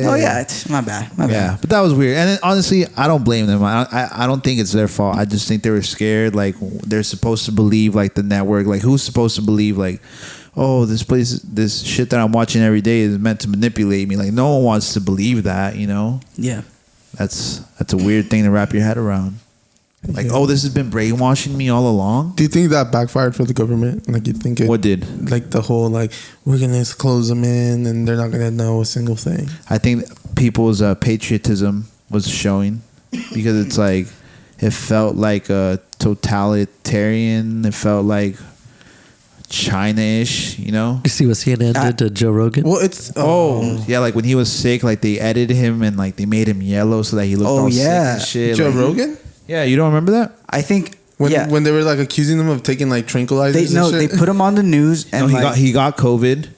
Oh yeah. My bad. Yeah, but that was weird. And then, honestly, I don't blame them. I don't think it's their fault. I just think they were scared. Like, they're supposed to believe, like, the network. Like, who's supposed to believe, like, oh, this shit that I'm watching every day is meant to manipulate me. Like, no one wants to believe that, you know? Yeah. That's a weird thing to wrap your head around. Like, oh, this has been brainwashing me all along. Do you think that backfired for the government? Like, you think what did? Like, the whole, like, we're going to close them in and they're not going to know a single thing. I think people's patriotism was showing because it's like, it felt like a totalitarian. It felt like China-ish, you know? You see what CNN did to Joe Rogan? Well, it's... yeah, like when he was sick, like they edited him and like they made him yellow so that he looked all sick and shit. Joe like, Rogan? Yeah, you don't remember that? I think... When they were like accusing them of taking like tranquilizers they put him on the news and he got COVID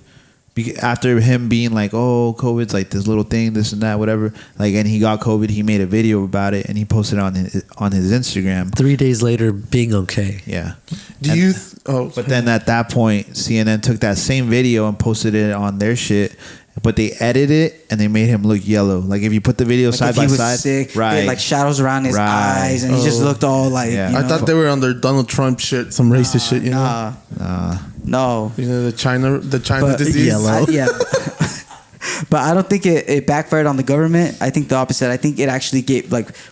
after him being like, oh, COVID's like this little thing, this and that, whatever. Like, and he got COVID. He made a video about it and he posted it on his Instagram. 3 days later, being okay. Yeah. But then at that point, CNN took that same video and posted it on their shit. But they edited it and they made him look yellow. Like if you put the video side by side, sick, right? They had like shadows around his eyes, and he just looked all like. Yeah. I thought they were under Donald Trump shit, some racist shit, you know? No. You know the China disease. Yellow. But I don't think it backfired on the government. I think the opposite. I think it actually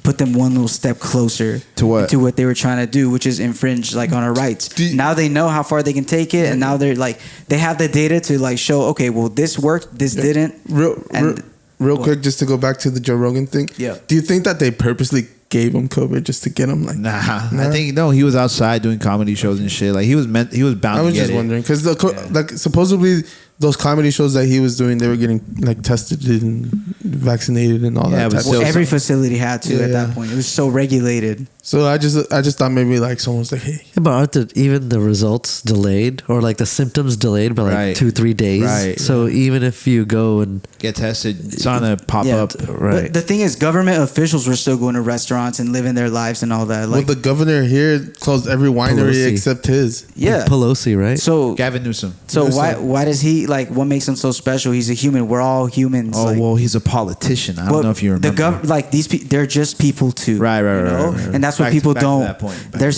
put them one little step closer to what they were trying to do, which is infringe like on our rights. Now they know how far they can take it, and now they're like they have the data to like show, okay, well this worked, this didn't. Real quick, just to go back to the Joe Rogan thing. Yeah. Do you think that they purposely gave him COVID just to get him? Like, nah. I think he was outside doing comedy shows and shit. Like he was bound to get it. I was just wondering because like supposedly those comedy shows that he was doing, they were getting like tested and vaccinated and all that. But every facility had to at that point. It was so regulated. So I just thought maybe like someone's like, hey. Yeah, but aren't even the results delayed or like the symptoms delayed by like 2-3 days? Right. So even if you go and get tested, it's on a pop up. Right. But the thing is, government officials were still going to restaurants and living their lives and all that. Like, well, the governor here closed every winery except his. Yeah, like Pelosi, right? So Gavin Newsom. So why does he like? What makes him so special? He's a human. We're all humans. Oh, well, he's a politician. I don't know if you remember. These they're just people too. Right. And that's what people don't. They're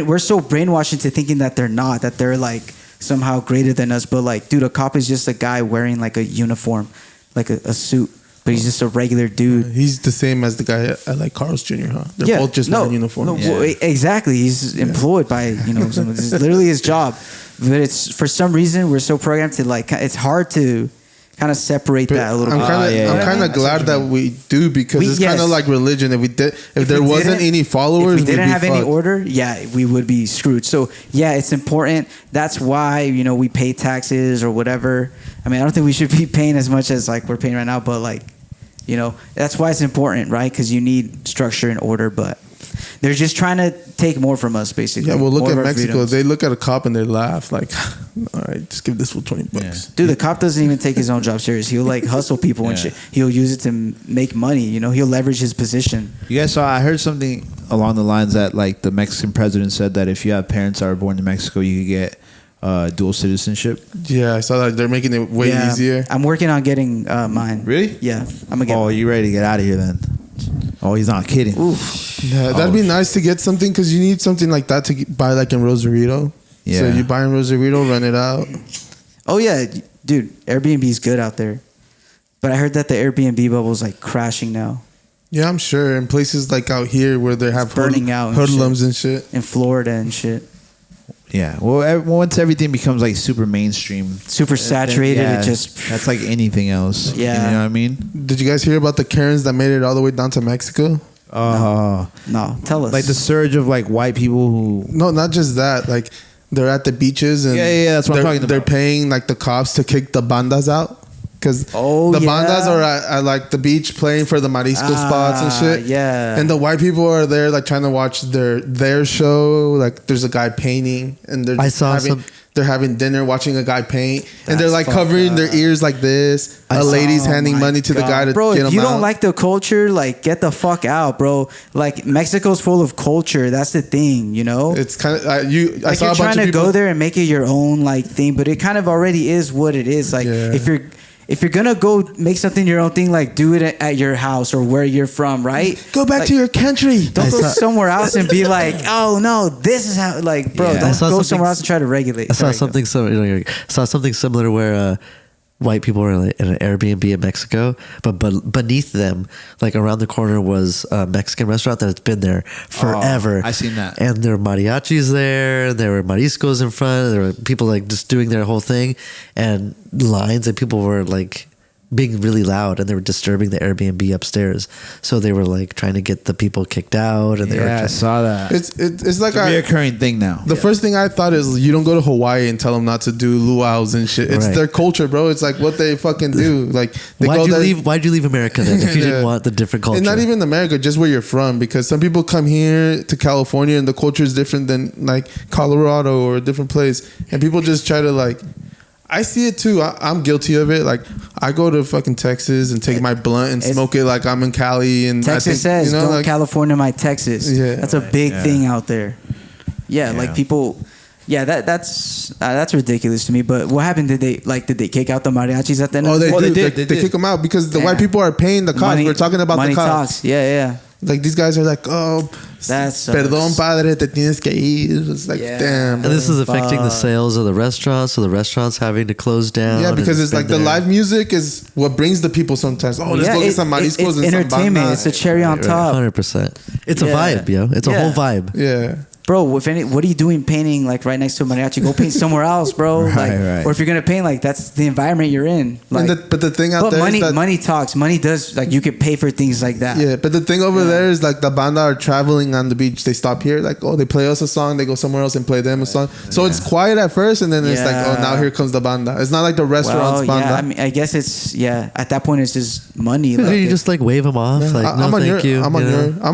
we're so brainwashed into thinking that they're not, that they're like somehow greater than us. But like, dude, a cop is just a guy wearing like a uniform, like a suit. But he's just a regular dude. He's the same as the guy at like Carl's Jr., huh? They're both just in uniform. Well, exactly. He's employed by, someone. This is literally his job. But it's for some reason we're so programmed to like. It's hard to kind of separate that a little bit. I'm kind of glad that we do because it's kind of like religion. If there wasn't any followers, if we didn't have any order, we would be screwed. So it's important. That's why we pay taxes or whatever. I mean, I don't think we should be paying as much as like we're paying right now, but like that's why it's important, right? Because you need structure and order, but they're just trying to take more from us, basically. Yeah, well, look at Mexico. Freedoms. They look at a cop and they laugh like, all right, just give this fool $20. Yeah. Dude, the cop doesn't even take his own job serious. He'll like hustle people and shit. He'll use it to make money. He'll leverage his position. You guys saw, I heard something along the lines that like the Mexican president said that if you have parents that are born in Mexico, you could get dual citizenship. Yeah, I saw that. They're making it way easier. I'm working on getting mine. Really? Yeah. I'm gonna get mine. You ready to get out of here then? Oh, he's not kidding. Oof. Yeah, that'd be nice to get something because you need something like that to buy like in Rosarito. Yeah. So you buy in Rosarito, rent it out. Oh yeah, dude, Airbnb's good out there. But I heard that the Airbnb bubble is like crashing now. Yeah, I'm sure. In places like out here where they have burning out hoodlums and shit. In Florida and shit. Yeah, well, once everything becomes like super mainstream, super saturated, it just that's like anything else. Yeah, you know what I mean. Did you guys hear about the Karens that made it all the way down to Mexico? No, tell us. Like the surge of like white people who. No, not just that. Like they're at the beaches and that's what I'm talking about. They're paying like the cops to kick the bandas out because the yeah. bandas are at like the beach playing for the marisco spots and shit. Yeah. And the white people are there like trying to watch their show. Like there's a guy painting, and they're having dinner watching a guy paint, and they're like covering their ears like this. A lady's handing money to the guy to bro, get him if you out. don't like the culture, like get the fuck out, bro. Like Mexico's full of culture. That's the thing, you know. It's kind of I like saw you're a bunch trying of to people go there and make it your own like thing, but it kind of already is what it is. Like if you're gonna go make something your own thing, like do it at your house or where you're from, right? Go back like, to your country. Don't go somewhere else and be like, oh no, this is how. Like, bro, don't go somewhere else and try to regulate. I saw something similar where white people were in an Airbnb in Mexico, but beneath them, like around the corner, was a Mexican restaurant that has been there forever. I seen that. And there were mariachis there. There were mariscos in front. There were people like just doing their whole thing, and lines, and people were like being really loud, and they were disturbing the Airbnb upstairs. So they were like trying to get the people kicked out, and they were I saw that. It's like a reoccurring thing now. The first thing I thought is you don't go to Hawaii and tell them not to do luau's and shit. It's their culture, bro. It's like what they fucking do. Like they why'd you leave America then if you didn't want the different culture? And not even America, just where you're from, because some people come here to California and the culture is different than like Colorado or a different place, and people just try to like. I see it too. I'm guilty of it. Like I go to fucking Texas and take my blunt and smoke it like I'm in Cali. And Texas says, "Don't like, California my Texas." Yeah, that's a big thing out there. Yeah, like people. Yeah, that's ridiculous to me. But what happened? Did they kick out the mariachis at the end? Oh, they kick them out because the white people are paying the cost. We're talking about the cost. Yeah. Like these guys are like, oh, perdón, padre, te tienes que ir. It's like, damn. And this is affecting the sales of the restaurants, so the restaurants having to close down. Yeah, because it's like the live music is what brings the people sometimes. Oh, let's go get some mariscos and entertainment. Some it's a cherry on top. 100%. It's a vibe, yo. It's a whole vibe. Yeah. Bro, what are you doing painting like right next to a mariachi? Go paint somewhere else, bro. Or if you're gonna paint, like that's the environment you're in. Like, but the thing out there money, is that money talks. Money does, like you could pay for things like that. Yeah, but the thing over there is like the banda are traveling on the beach. They stop here, like they play us a song. They go somewhere else and play them a song. So it's quiet at first, and then it's like now here comes the banda. It's not like the restaurant's banda. Yeah, I mean, I guess it's at that point it's just money. Like, you just like wave them off. Yeah. Like no, thank you. I'm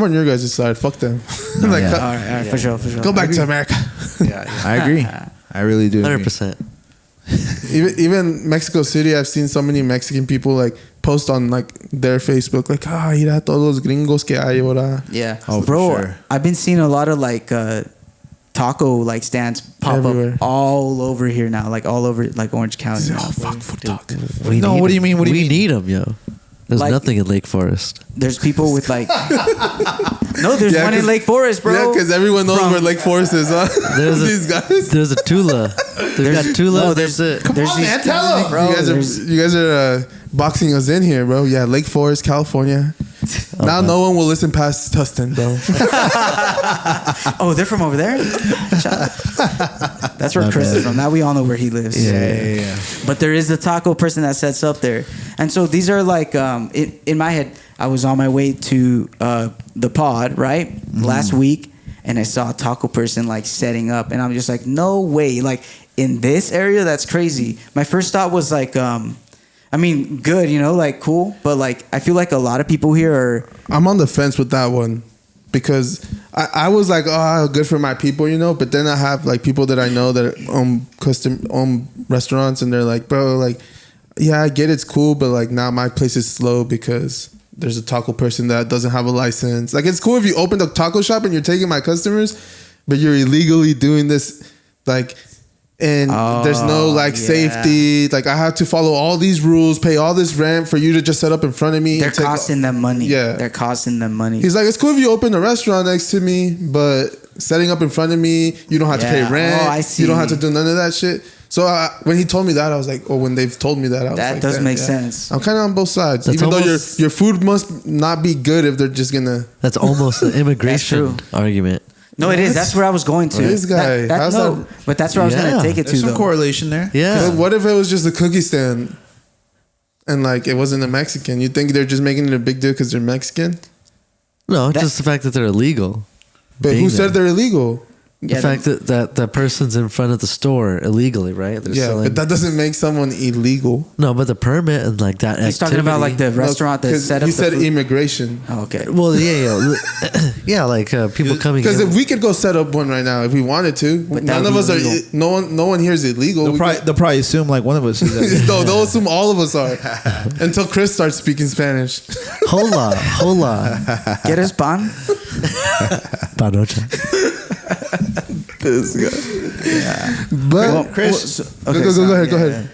on your guys' side. Fuck them. Like, all right, for sure. Go back to America. Yeah, I agree. I really do. 100%. Even Mexico City, I've seen so many Mexican people like post on like their Facebook, like, mira todos los gringos que hay ahora. Yeah, bro. Sure. I've been seeing a lot of like taco like stands pop everywhere. Up all over here now, like all over like Orange County. Fuck food talk. What do you mean? We need them, yo. There's nothing in Lake Forest. There's people with like no, there's one in Lake Forest, bro. Yeah, because everyone knows where Lake Forest is, huh? These guys. There's a Tula. There's Tula. No, there's it. Come on, man, tell them, bro. You guys are boxing us in here, bro. Yeah, Lake Forest, California. Now no one will listen past Tustin, bro. Oh, they're from over there? That's where Chris is from. Now we all know where he lives. Yeah. But there is a taco person that sets up there. And so these are like, in my head, I was on my way to the pod, right? Last week. And I saw a taco person like setting up. And I'm just like, no way. Like in this area, that's crazy. My first thought was like, I mean, good, like cool. But like, I feel like a lot of people here are. I'm on the fence with that one because I was like, oh, good for my people, But then I have like people that I know that own restaurants, and they're like, bro, like, yeah, I get it's cool, but like now my place is slow because there's a taco person that doesn't have a license. Like, it's cool if you opened a taco shop and you're taking my customers, but you're illegally doing this, like. And there's no like safety. Like I have to follow all these rules, pay all this rent for you to just set up in front of me. They're costing them money. Yeah. They're costing them money. He's like, it's cool if you open a restaurant next to me, but setting up in front of me, you don't have to pay rent. Oh, I see. You don't have to do none of that shit. So when he told me that, I was like, or when they've told me that, I was that like, does make sense. I'm kind of on both sides. That's even though your food must not be good if they're just gonna. That's almost an immigration argument. No, it is. That's where I was going to. This guy. But that's where I was going to take it to. There's some correlation there. Yeah. What if it was just a cookie stand and like it wasn't a Mexican? You think they're just making it a big deal because they're Mexican? No, just the fact that they're illegal. But who said they're illegal? The fact that that person's in front of the store illegally, right? They're selling. But that doesn't make someone illegal. No, but the permit and like that. He's talking about like the restaurant that set up. He said immigration. Oh, okay. Well, yeah, like people coming. Because if we could go set up one right now, if we wanted to, But none of us are. No one here is illegal. They'll probably assume like one of us is. No, they'll assume all of us are until Chris starts speaking Spanish. Hola. ¿Quieres pan? Panocha. This guy. But Chris, go ahead.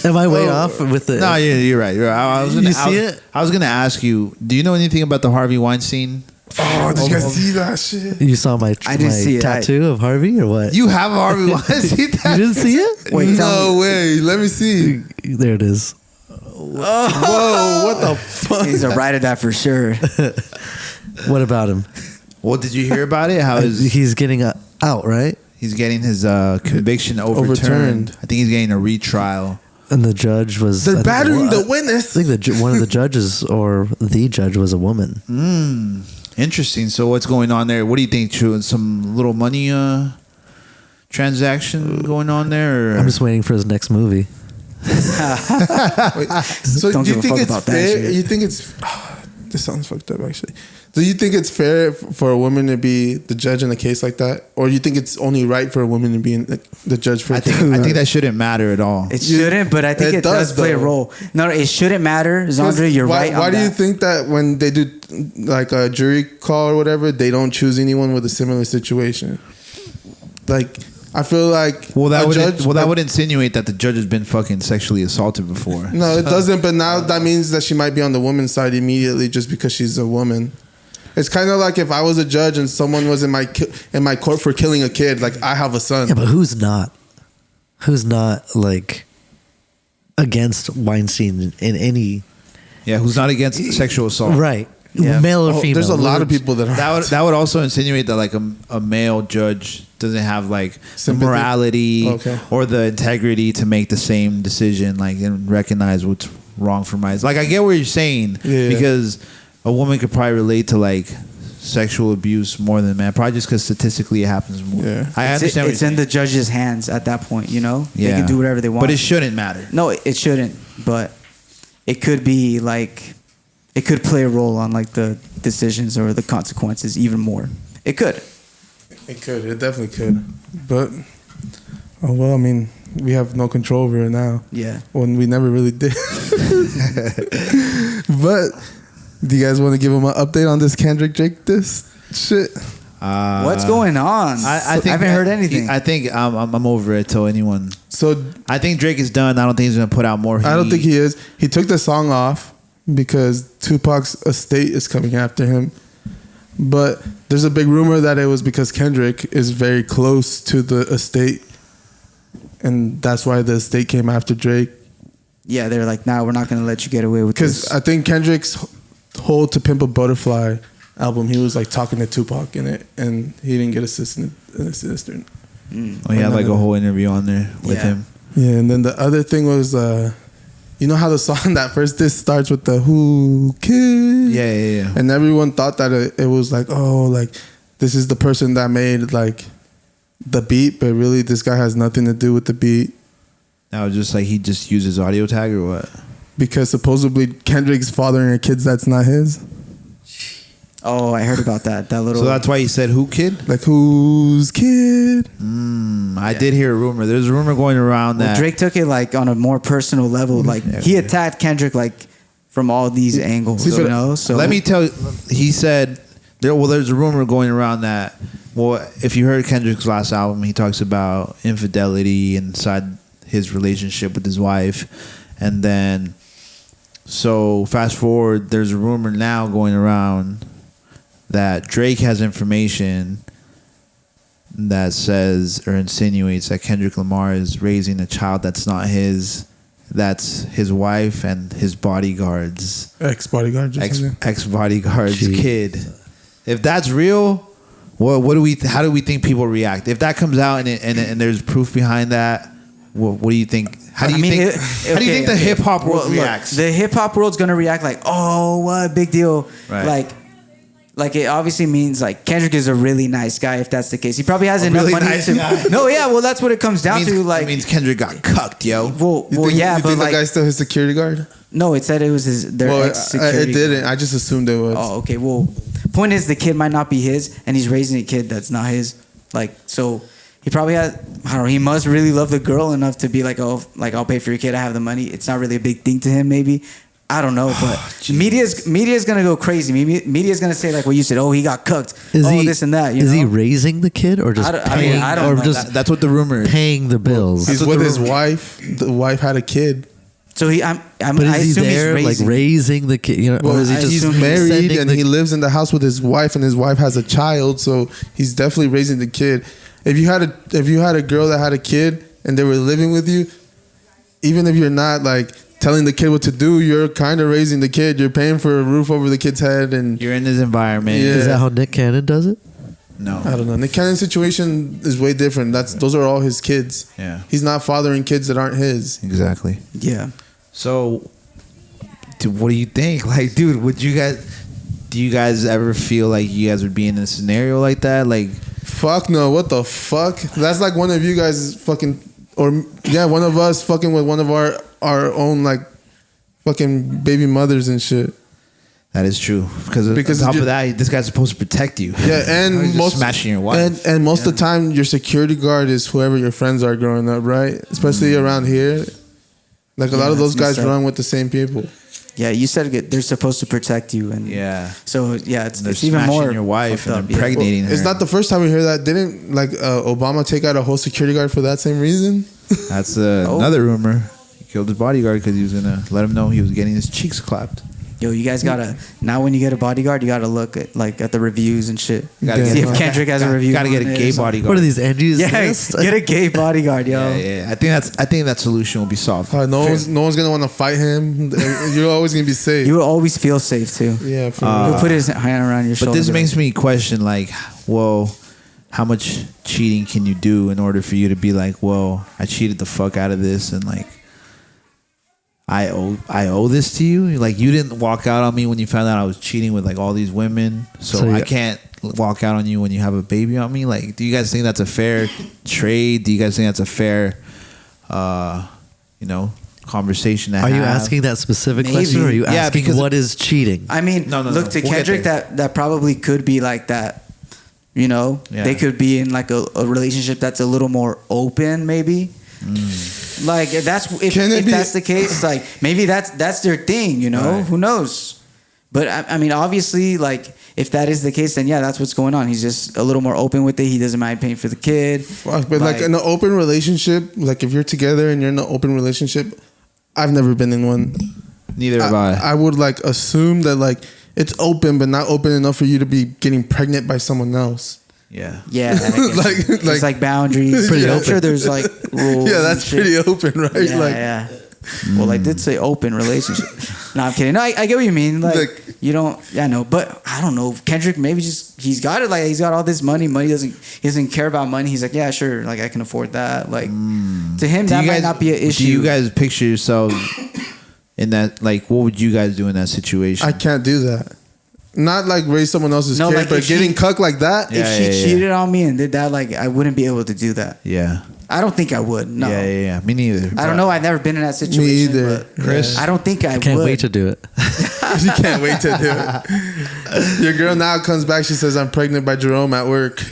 Am I way off with the? No, you're right. I was gonna ask you. Do you know anything about the Harvey Weinstein? Oh, did you guys see that shit? You saw my tattoo of Harvey or what? You have a Harvey Weinstein tattoo? You didn't see it? Wait, no way. Let me see. There it is. Whoa! What the fuck? He's a ride or die for sure. What about him? Well, did you hear about it? How he's getting out, right? He's getting his conviction overturned. I think he's getting a retrial. And the judge was... They're battering the witness. I think one of the judges or the judge was a woman. Interesting. So what's going on there? What do you think, True? Some little money transaction going on there? Or? I'm just waiting for his next movie. So do you think it's fair? You think it's... this sounds fucked up, actually. Do you think it's fair for a woman to be the judge in a case like that, or do you think it's only right for a woman to be the judge for? I think that shouldn't matter at all. It shouldn't, but I think it does play a role. No, it shouldn't matter. Zandra, you're right. Why do you think that when they do like a jury call or whatever, they don't choose anyone with a similar situation? Like, I feel like that would insinuate that the judge has been fucking sexually assaulted before. No, it doesn't. But now that means that she might be on the woman's side immediately just because she's a woman. It's kind of like if I was a judge and someone was in my court for killing a kid, like I have a son. Yeah, but who's not? Who's not like against Weinstein in any? Yeah, who's not against sexual assault? Right. Yeah. Male or female. There's a lot of people that are. That would also insinuate that like a male judge doesn't have like the morality or the integrity to make the same decision, like and recognize what's wrong for my. Like I get what you're saying because a woman could probably relate to like sexual abuse more than a man, probably just because statistically it happens more. Yeah, I understand. It's in the judge's hands at that point. You know, they can do whatever they want. But it shouldn't matter. No, it shouldn't. But it could be like. It could play a role on like the decisions or the consequences even more. It could. It could. It definitely could. But oh well, I mean, we have no control over it now. Yeah. When we never really did. But do you guys want to give them an update on this Kendrick Drake this shit? What's going on? I haven't heard anything. I think I'm over it till anyone. So I think Drake is done. I don't think he's gonna put out more heat. I don't think he is. He took the song off because Tupac's estate is coming after him. But there's a big rumor that it was because Kendrick is very close to the estate, and that's why the estate came after Drake. Yeah, they're like, nah, we're not gonna let you get away with this. Because I think Kendrick's whole "To Pimp a Butterfly" album, he was like talking to Tupac in it, and he didn't get assistant. He had like a whole interview on there with him. Yeah, and then the other thing was, you know how the song that first disc starts with the "Who Kid"? Yeah. And everyone thought that it was like, oh, like this is the person that made like the beat, but really this guy has nothing to do with the beat. That was just like he just uses audio tag or what? Because supposedly Kendrick's fathering a kid that's not his. Oh, I heard about that. That little. So that's why he said "Who Kid"? Like whose kid? I did hear a rumor. There's a rumor going around that Drake took it like on a more personal level. Like he attacked Kendrick like from all these angles. You know. So let me tell you, he said there's a rumor going around that. Well, if you heard Kendrick's last album, he talks about infidelity inside his relationship with his wife, and then so fast forward, there's a rumor now going around that Drake has information that says or insinuates that Kendrick Lamar is raising a child that's not his, that's his wife and his bodyguard's ex-bodyguard's kid. If that's real, what do we? How do we think people react if that comes out and there's proof behind that? What do you think? How do you think the hip hop world reacts? The hip hop world's gonna react like, oh, what big deal, right. like. like it obviously means like Kendrick is a really nice guy if that's the case. He probably has enough really money nice to. guy. No, yeah, well that's what it comes down to. Like it means Kendrick got cucked, yo. well, yeah, you but think like the guy's still his security guard? no, it said it was their Well, ex-security. it didn't. I just assumed it was. Oh, okay. Well, point is the kid might not be his, and he's raising a kid that's not his. Like, so he probably has. I don't know. He must really love the girl enough to be like, oh, like I'll pay for your kid. I have the money. It's not really a big thing to him, maybe. I don't know, but media's gonna go crazy. Media's gonna say like what you said. Oh, he got cooked. This and that. You is know? he raising the kid or just paying? I don't or know. just That's what the rumor is. paying the bills? He's with his wife. The wife had a kid. So but I is he assume there he's like raising the kid? You know, Well, or is he just he's assume he's married sending and the- he lives in the house with his wife, and his wife has a child, so he's definitely raising the kid. If you had a girl that had a kid and they were living with you, even if you're not like telling the kid what to do, you're kind of raising the kid. You're paying for a roof over the kid's head, and You're in this environment. Yeah. Is that how Nick Cannon does it? No. I don't know. Nick Cannon's situation is way different. Those are all his kids. Yeah. He's not fathering kids that aren't his. Exactly. Yeah. So, dude, what do you think? Like, dude, do you guys ever feel like you guys would be in a scenario like that? Like, Fuck no. What the fuck? That's like one of you guys fucking, or yeah, one of us fucking with one of our own like fucking baby mothers and shit. that is true. Because on top of that, this guy's supposed to protect you. Yeah, and He's just most smashing your wife. and most of the time, your security guard is whoever your friends are growing up, right? Especially around here. Like a lot of those that's guys messed up. run with the same people. Yeah, you said they're supposed to protect you, and Yeah. So yeah, it's They're even smashing more your wife fucked and up, yeah. impregnating her. It's not the first time we hear that. Didn't like Obama take out a whole security guard for that same reason? That's another rumor. He killed his bodyguard because he was gonna let him know he was getting his cheeks clapped. Yo, you guys gotta now when you get a bodyguard, you gotta look at the reviews and shit. Gotta See get- if Kendrick has a review. Gotta get on a it gay or something. bodyguard. What are these Andrews? Yeah, list? get a gay bodyguard, yo. Yeah. I think that solution will be solved. No one's gonna want to fight him. You're always gonna be safe. You will always feel safe too. Yeah. He'll put his hand around your shoulder. But this makes me question, like, well, how much cheating can you do in order for you to be like, well, I cheated the fuck out of this, and like, I owe this to you. Like, you didn't walk out on me when you found out I was cheating with like all these women, so yeah. I can't walk out on you when you have a baby on me. Like, do you guys think that's a fair trade? Do you guys think that's a fair, conversation to Are have? you asking that specific Maybe. question, or are you Yeah, asking because- what is cheating? I mean, No, look to we'll get Kendrick. there. That probably could be like that. You know, Yeah. they could be in like a relationship that's a little more open, maybe. Like if that's if Can it be- that's the case, like maybe that's their thing. You know, Right. who knows? But I mean, obviously, like if that is the case, then yeah, that's what's going on. He's just a little more open with it. He doesn't mind paying for the kid. Fuck, but like in an open relationship, like if you're together and you're in an open relationship, I've never been in one. Neither have I. I would like assume that like it's open, but not open enough for you to be getting pregnant by someone else. Yeah. Yeah, it's like boundaries. Pretty I'm open. sure there's like rules. Yeah, and that's shit. pretty open, right? Yeah, like, yeah. Well, I did say open relationship. No, I'm kidding. No, I get what you mean. Like you don't. Yeah, no, but I don't know. Kendrick maybe just he's got it. Like he's got all this money. He doesn't care about money. He's like, yeah, sure. Like I can afford that. Like to him, that might not be an issue. Do you guys picture yourselves in that? Like, what would you guys do in that situation? I can't do that. Not like raise someone else's No, kid, like, but if she- getting cucked like that. if she cheated on me and did that, like I wouldn't be able to do that. Yeah. I don't think I would. No. Yeah. Me neither. I don't know. I've never been in that situation. either. But Chris? I don't think I Can't would. wait to do it. You can't wait to do it. Your girl now comes back. She says, "I'm pregnant by Jerome at work."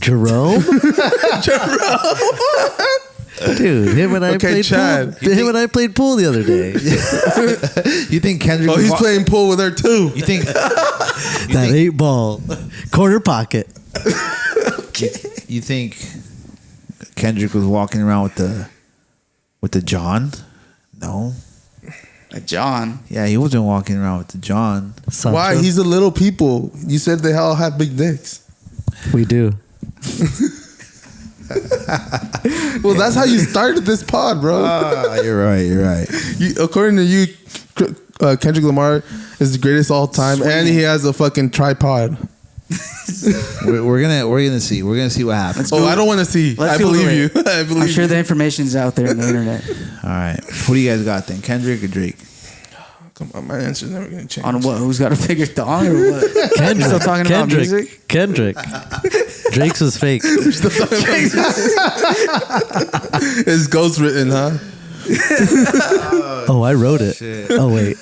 Jerome? Dude, him and I Okay, played Chad. pool. Him and I played pool the other day. You think Kendrick? Oh, would he's wa- playing pool with her too. You think? That 8-ball. Corner pocket. You think Kendrick was walking around with the John? No. John. Yeah, he wasn't walking around with the John. Sancho. Why? He's a little people. You said they all have big dicks. We do. Well, that's how you started this pod, bro. You're right. According to you, Kendrick Lamar is the greatest all time, and he has a fucking tripod. We're gonna see. We're gonna see what happens. Oh, I don't want to see. Let's I Google believe you. it. I believe I'm sure you. the information's out there on the internet. All right. What do you guys got then? Kendrick or Drake? Come on, my answer's never gonna change. On what? Who's got a bigger thong or what? Kendrick. Still talking about music? Kendrick. Drake's was fake. It's ghostwritten, huh? Oh, I wrote it. Shit. Oh wait.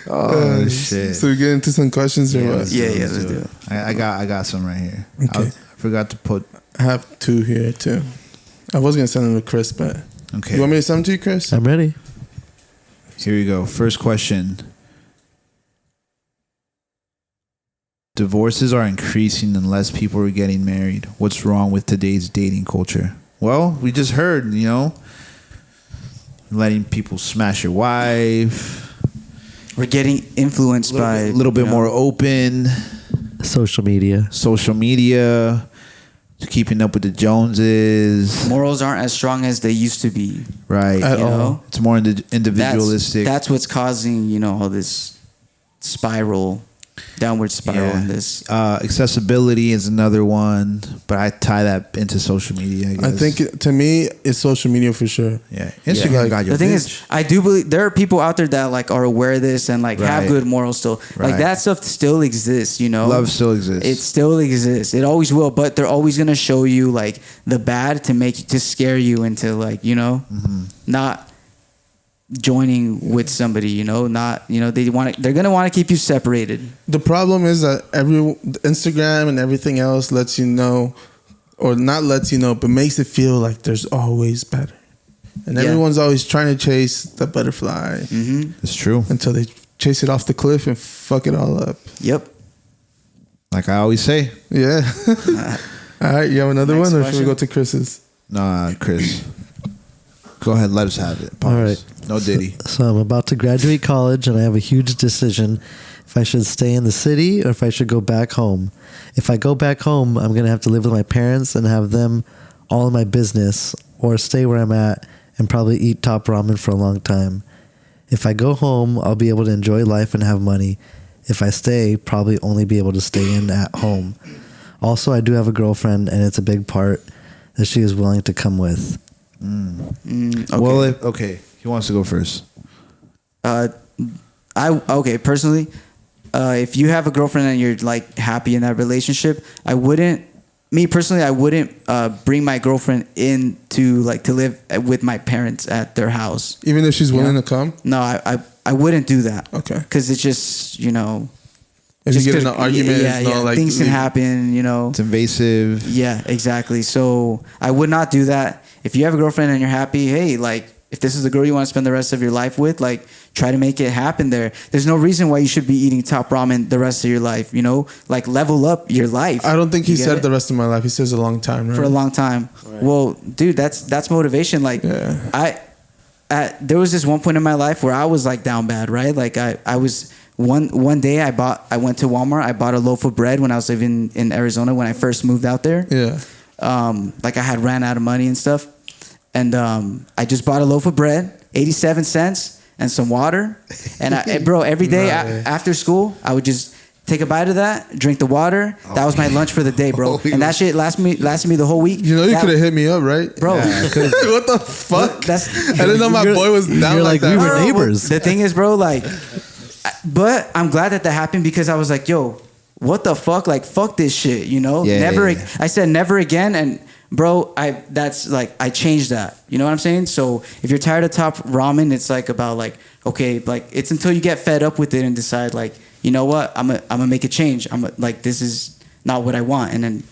Oh shit. So we get into some questions or what? Yeah, let's do it. I got some right here. Okay. I forgot to put. I have 2 here too. I was gonna send them to Chris, but Okay. you want me to send them to you, Chris? I'm ready. Here we go. First question. Divorces are increasing and less people are getting married. What's wrong with today's dating culture? Well, we just heard, letting people smash your wife. We're getting influenced by A little bit more open. Social media. Social media. Keeping up with the Joneses. morals aren't as strong as they used to be. Right. At You all. know? It's more individualistic. That's what's causing, all this downward spiral in this. Accessibility is another one, but I tie that into social media. I guess. I think to me, it's social media for sure. Yeah, Instagram got your The thing bitch. is, I do believe there are people out there that are aware of this and have Right. good morals still. Right. Like that stuff still exists, Love still exists. It still exists. It always will, but they're always gonna show you the bad to scare you into not joining with somebody, not they're gonna want to keep you separated. The problem is that Instagram and everything else lets you know, or not lets you know, but makes it feel like there's always better, and Yeah. everyone's always trying to chase the butterfly It's true. until they chase it off the cliff and fuck it all up. Yep. Like I always say. Yeah. All right, you have another Next one, or should we question. go to Chris's? Nah, Chris. Go ahead, let us have it. Pause. All right. No Diddy. So I'm about to graduate college and I have a huge decision if I should stay in the city or if I should go back home. If I go back home, I'm going to have to live with my parents and have them all in my business, or stay where I'm at and probably eat top ramen for a long time. If I go home, I'll be able to enjoy life and have money. If I stay, probably only be able to stay in at home. Also, I do have a girlfriend and it's a big part that she is willing to come with. Okay. Well, okay. He wants to go first. Personally, if you have a girlfriend and you're happy in that relationship, I wouldn't bring my girlfriend in to live with my parents at their house. Even if she's willing to come? No, I wouldn't do that. Okay. Because it's just, If you get in an argument, things can happen, It's invasive. Yeah, exactly. So I would not do that. If you have a girlfriend and you're happy, hey, if this is the girl you want to spend the rest of your life with, try to make it happen there. There's no reason why you should be eating top ramen the rest of your life, level up your life. I don't think he You get said it? the rest of my life. He says a long time, right? For a long time. Right. Well, dude, that's motivation. There was this one point in my life where I was down bad, right? I was one day I went to Walmart. I bought a loaf of bread when I was living in Arizona when I first moved out there. Yeah. I had ran out of money and stuff. And I just bought a loaf of bread, 87 cents, and some water. And every day after school, I would just take a bite of that, drink the water. That was my lunch for the day, bro. And that shit lasted me the whole week. You could have hit me up, right? Bro. Yeah, what the fuck? I didn't know my boy was down like that. We were neighbors. The thing is, bro, but I'm glad that happened because I was like, yo, what the fuck? Fuck this shit, I said never again. And bro, I changed that. You know what I'm saying? So if you're tired of top ramen, it's okay, it's until you get fed up with it and decide you know what, I'm gonna make a change. This is not what I want. And then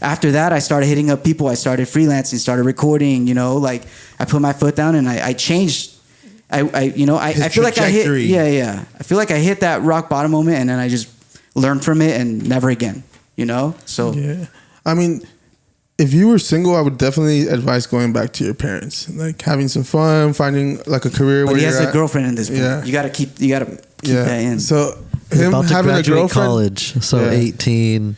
after that, I started hitting up people. I started freelancing, started recording. I put my foot down and I changed. I feel like I hit. Yeah. I feel like I hit that rock bottom moment, and then I just learned from it and never again. So yeah. I mean, if you were single, I would definitely advise going back to your parents, having some fun, finding a career. But where he has you're a girlfriend in this. Yeah. You gotta keep that in. So He's him about to having a graduate girlfriend, college, so Yeah. 18,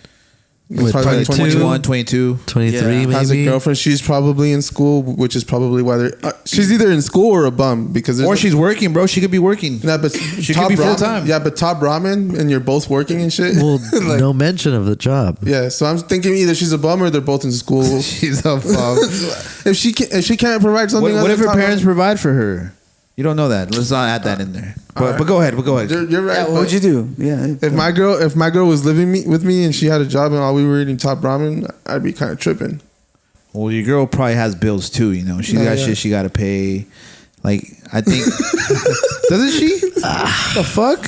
He's probably 21, 22. 23 Yeah. maybe. has a girlfriend. She's probably in school, which is probably why they're. She's either in school or a bum because. Or she's working, bro. She could be working. Yeah, but She top could be ramen- full-time. Yeah, but top ramen and you're both working and shit. Well, no mention of the job. Yeah, so I'm thinking either she's a bum or they're both in school. She's a bum. If she can't provide something, What other if her than top parents ramen- provide for her? You don't know that. Let's not add that in there. But go ahead. But go ahead. You're right. Yeah, what would you do? Yeah. If my girl was living with me and she had a job and all we were eating top ramen, I'd be kind of tripping. Well, your girl probably has bills too. You know, she's got shit she got to pay. Like, I think doesn't she? The fuck?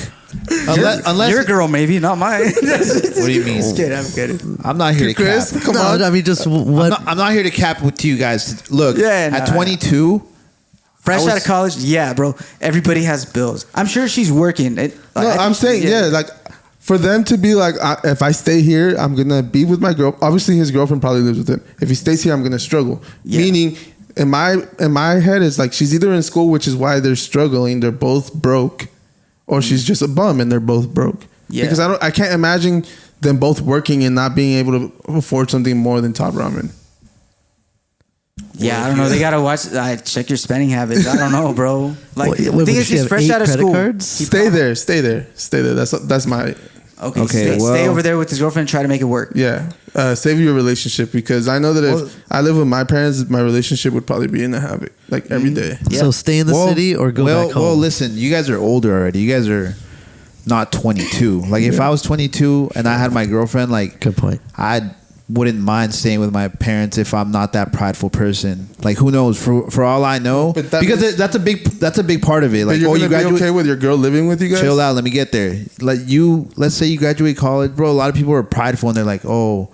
Unless your girl, maybe not mine. What do you mean? I'm kidding. I'm not here to Chris, cap. come on. I mean, just what? I'm not here to cap with you guys. Look, at 22, fresh out of college, yeah, bro. Everybody has bills. I'm sure she's working. I'm saying, like, for them to be like, if I stay here, I'm gonna be with my girl. Obviously, his girlfriend probably lives with him. If he stays here, I'm gonna struggle. Yeah. Meaning, in my head, it's like she's either in school, which is why they're struggling. They're both broke, or she's just a bum and they're both broke. Yeah. Because I can't imagine them both working and not being able to afford something more than top ramen. Yeah, I don't know. They gotta check your spending habits. I don't know, bro. Like, the thing is, she's fresh out of school. Stay there. That's my. Okay. Stay over there with his girlfriend and try to make it work. Yeah. Save your relationship, because I know that if I live with my parents, my relationship would probably be in a havoc, like every day. Yeah. So stay in the city or go back home. Well, listen, you guys are older already. You guys are not 22. Like, if I was 22 and I had my girlfriend, like, good point. I wouldn't mind staying with my parents if I'm not that prideful person. Like, who knows? For all I know, because that's a big part of it. Like, you're gonna be okay with your girl living with you guys? Chill out. Let me get there. Let's say you graduate college, bro. A lot of people are prideful and they're like, oh,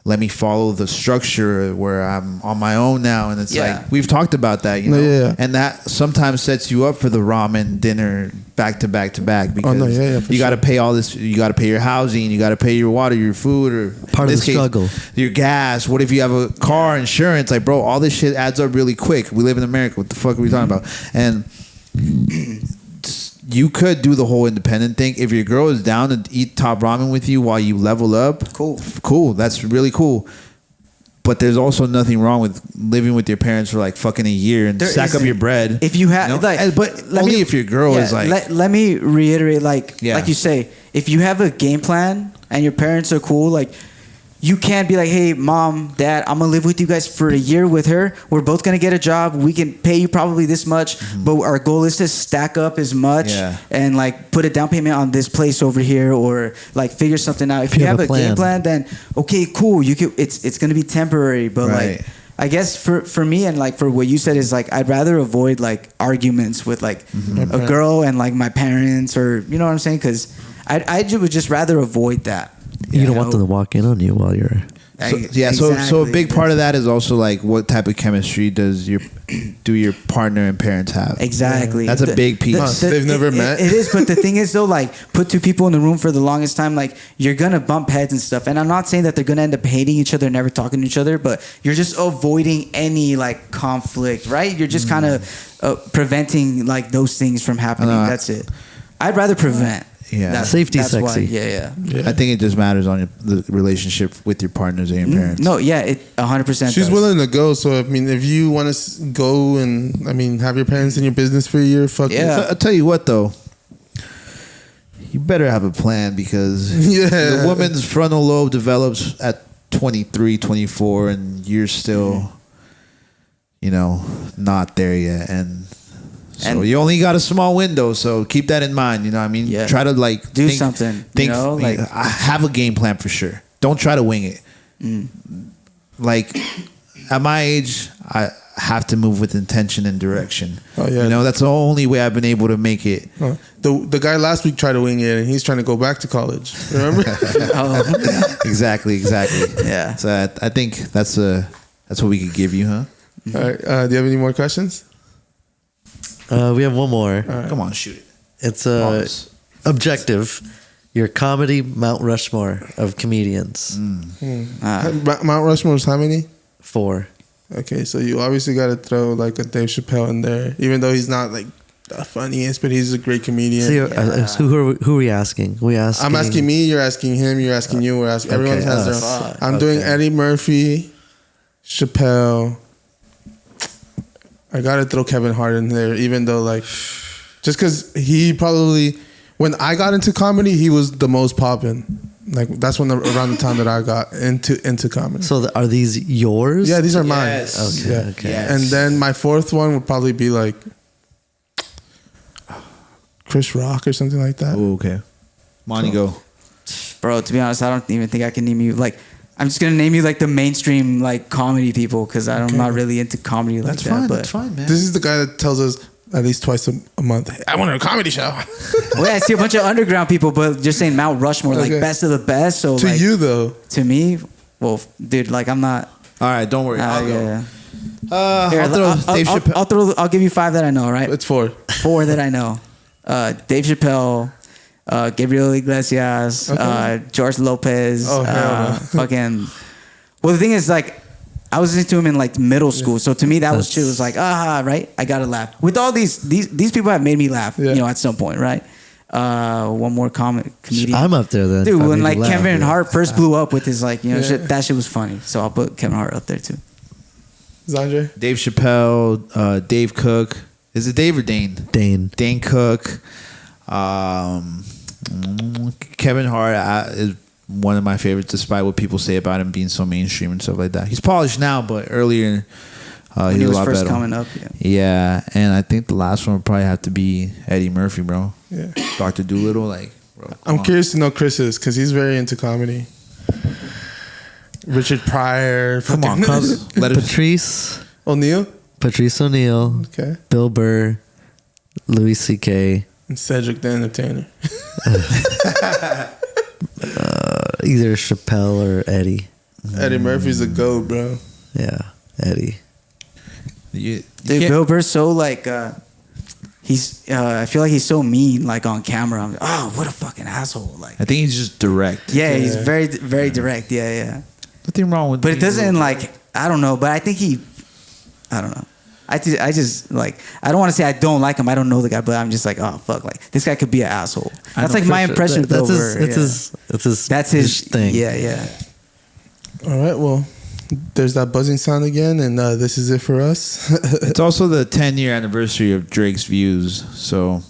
let me follow the structure where I'm on my own now. And it's like, we've talked about that, you know? Yeah. And that sometimes sets you up for the ramen dinner back to back to back, because you got to pay all this. You got to pay your housing, you got to pay your water, your food, or part of the struggle, your gas. What if you have a car, insurance? Like, bro, all this shit adds up really quick. We live in America. What the fuck are we talking about? And you could do the whole independent thing. If your girl is down to eat top ramen with you while you level up, cool. That's really cool. But there's also nothing wrong with living with your parents for like fucking a year and stack up your bread. If you have, if your girl is like. Let me reiterate, like you say, if you have a game plan and your parents are cool, like, you can't be like, hey, mom, dad, I'm gonna live with you guys for a year with her. We're both gonna get a job. We can pay you probably this much, but our goal is to stack up as much and like put a down payment on this place over here, or like figure something out. If you have a game plan, then okay, cool. You can. It's gonna be temporary, but like, I guess for me, and like for what you said, is like, I'd rather avoid like arguments with like a girl and like my parents, or you know what I'm saying? Because I would just rather avoid that. You don't want them to walk in on you while you're. So a big part of that is also like, what type of chemistry do your partner and parents have? Exactly. That's a big piece. They've never met. It is, but the thing is though, like, put two people in the room for the longest time, like, you're gonna bump heads and stuff. And I'm not saying that they're gonna end up hating each other, never talking to each other, but you're just avoiding any like conflict, right? You're just kind of preventing like those things from happening. That's it. I'd rather prevent. Yeah, safety that's sexy. Yeah. I think it just matters on the relationship with your partners and your parents. No, yeah, it 100%. She's willing to go, so I mean, if you want to go and have your parents in your business for a year, fuck yeah. I'll tell you what though, you better have a plan, because the woman's frontal lobe develops at 23, 24, and you're still, not there yet, and. So you only got a small window, so keep that in mind. You know what I mean? Try to like do something. I have a game plan for sure. Don't try to wing it. Like, at my age, I have to move with intention and direction. Oh yeah, that's the only way I've been able to make it. The guy last week tried to wing it, and he's trying to go back to college. Remember? Exactly. Yeah. So I think that's what we could give you, huh? All right. Do you have any more questions? We have one more. Right. Come on, shoot it. It's objective. Your comedy Mount Rushmore of comedians. Mount Rushmore is how many? 4. Okay, so you obviously got to throw like a Dave Chappelle in there, even though he's not like the funniest, but he's a great comedian. So who are we asking? I'm asking me. You're asking him. You're asking you. We're asking. Everyone has their own. I'm doing Eddie Murphy, Chappelle. I gotta throw Kevin Hart in there, even though like, just because he probably, when I got into comedy, he was the most poppin'. Like, that's around the time that I got into comedy. So are these yours? Yeah, these are mine. Okay. Yeah. Yes. And then my fourth one would probably be like, Chris Rock or something like that. Oh, okay. Monty, go. Bro, to be honest, I don't even think I can name you like. I'm just gonna name you like the mainstream like comedy people because I'm not really into comedy like that. But That's fine, man. This is the guy that tells us at least twice a month, "Hey, I want a comedy show." well, yeah, I see a bunch of underground people, but just saying Mount Rushmore, like best of the best. So to like, you though, to me, well, dude, like I'm not. All right, don't worry. I'll go. Yeah. Here, I'll give you 5 that I know. Right? It's 4. 4 that I know. Dave Chappelle, Gabriel Iglesias, George Lopez. Fucking. Well, the thing is, like, I was listening to him in like middle school, so to me that was chill. It was like, right, I gotta laugh. With all these people have made me laugh, you know, at some point, right? One more comedian. I'm up there then. Dude, when like Kevin Hart first blew up with his like, you know, shit, that shit was funny. So I'll put Kevin Hart up there too. Andre? Dave Chappelle, Dave Cook. Is it Dave or Dane? Dane Cook. Kevin Hart is one of my favorites, despite what people say about him being so mainstream and stuff like that. He's polished now, but earlier when he was a lot first better. Coming up, yeah. And I think the last one would probably have to be Eddie Murphy, bro. Yeah, Dr. Dolittle, like. Bro, I'm curious to know Chris's because he's very into comedy. Richard Pryor, come on, Patrice O'Neal, okay, Bill Burr, Louis C.K. and Cedric the Entertainer. Either Chappelle or Eddie. Eddie Murphy's a GOAT, bro. Yeah, Eddie. Dude, Bill Burr's so like he's I feel like he's so mean like on camera. I'm like, oh, what a fucking asshole. Like I think he's just direct. Yeah, he's very very direct. Yeah. Nothing wrong with. But it doesn't like I don't know. But I think I don't know. I just like I don't want to say I don't like him. I don't know the guy, but I'm just like, oh fuck, like this guy could be an asshole. That's like my impression of Bill Burr. That's his thing. Yeah. All right, well, there's that buzzing sound again, and this is it for us. It's also the 10-year anniversary of Drake's Views, so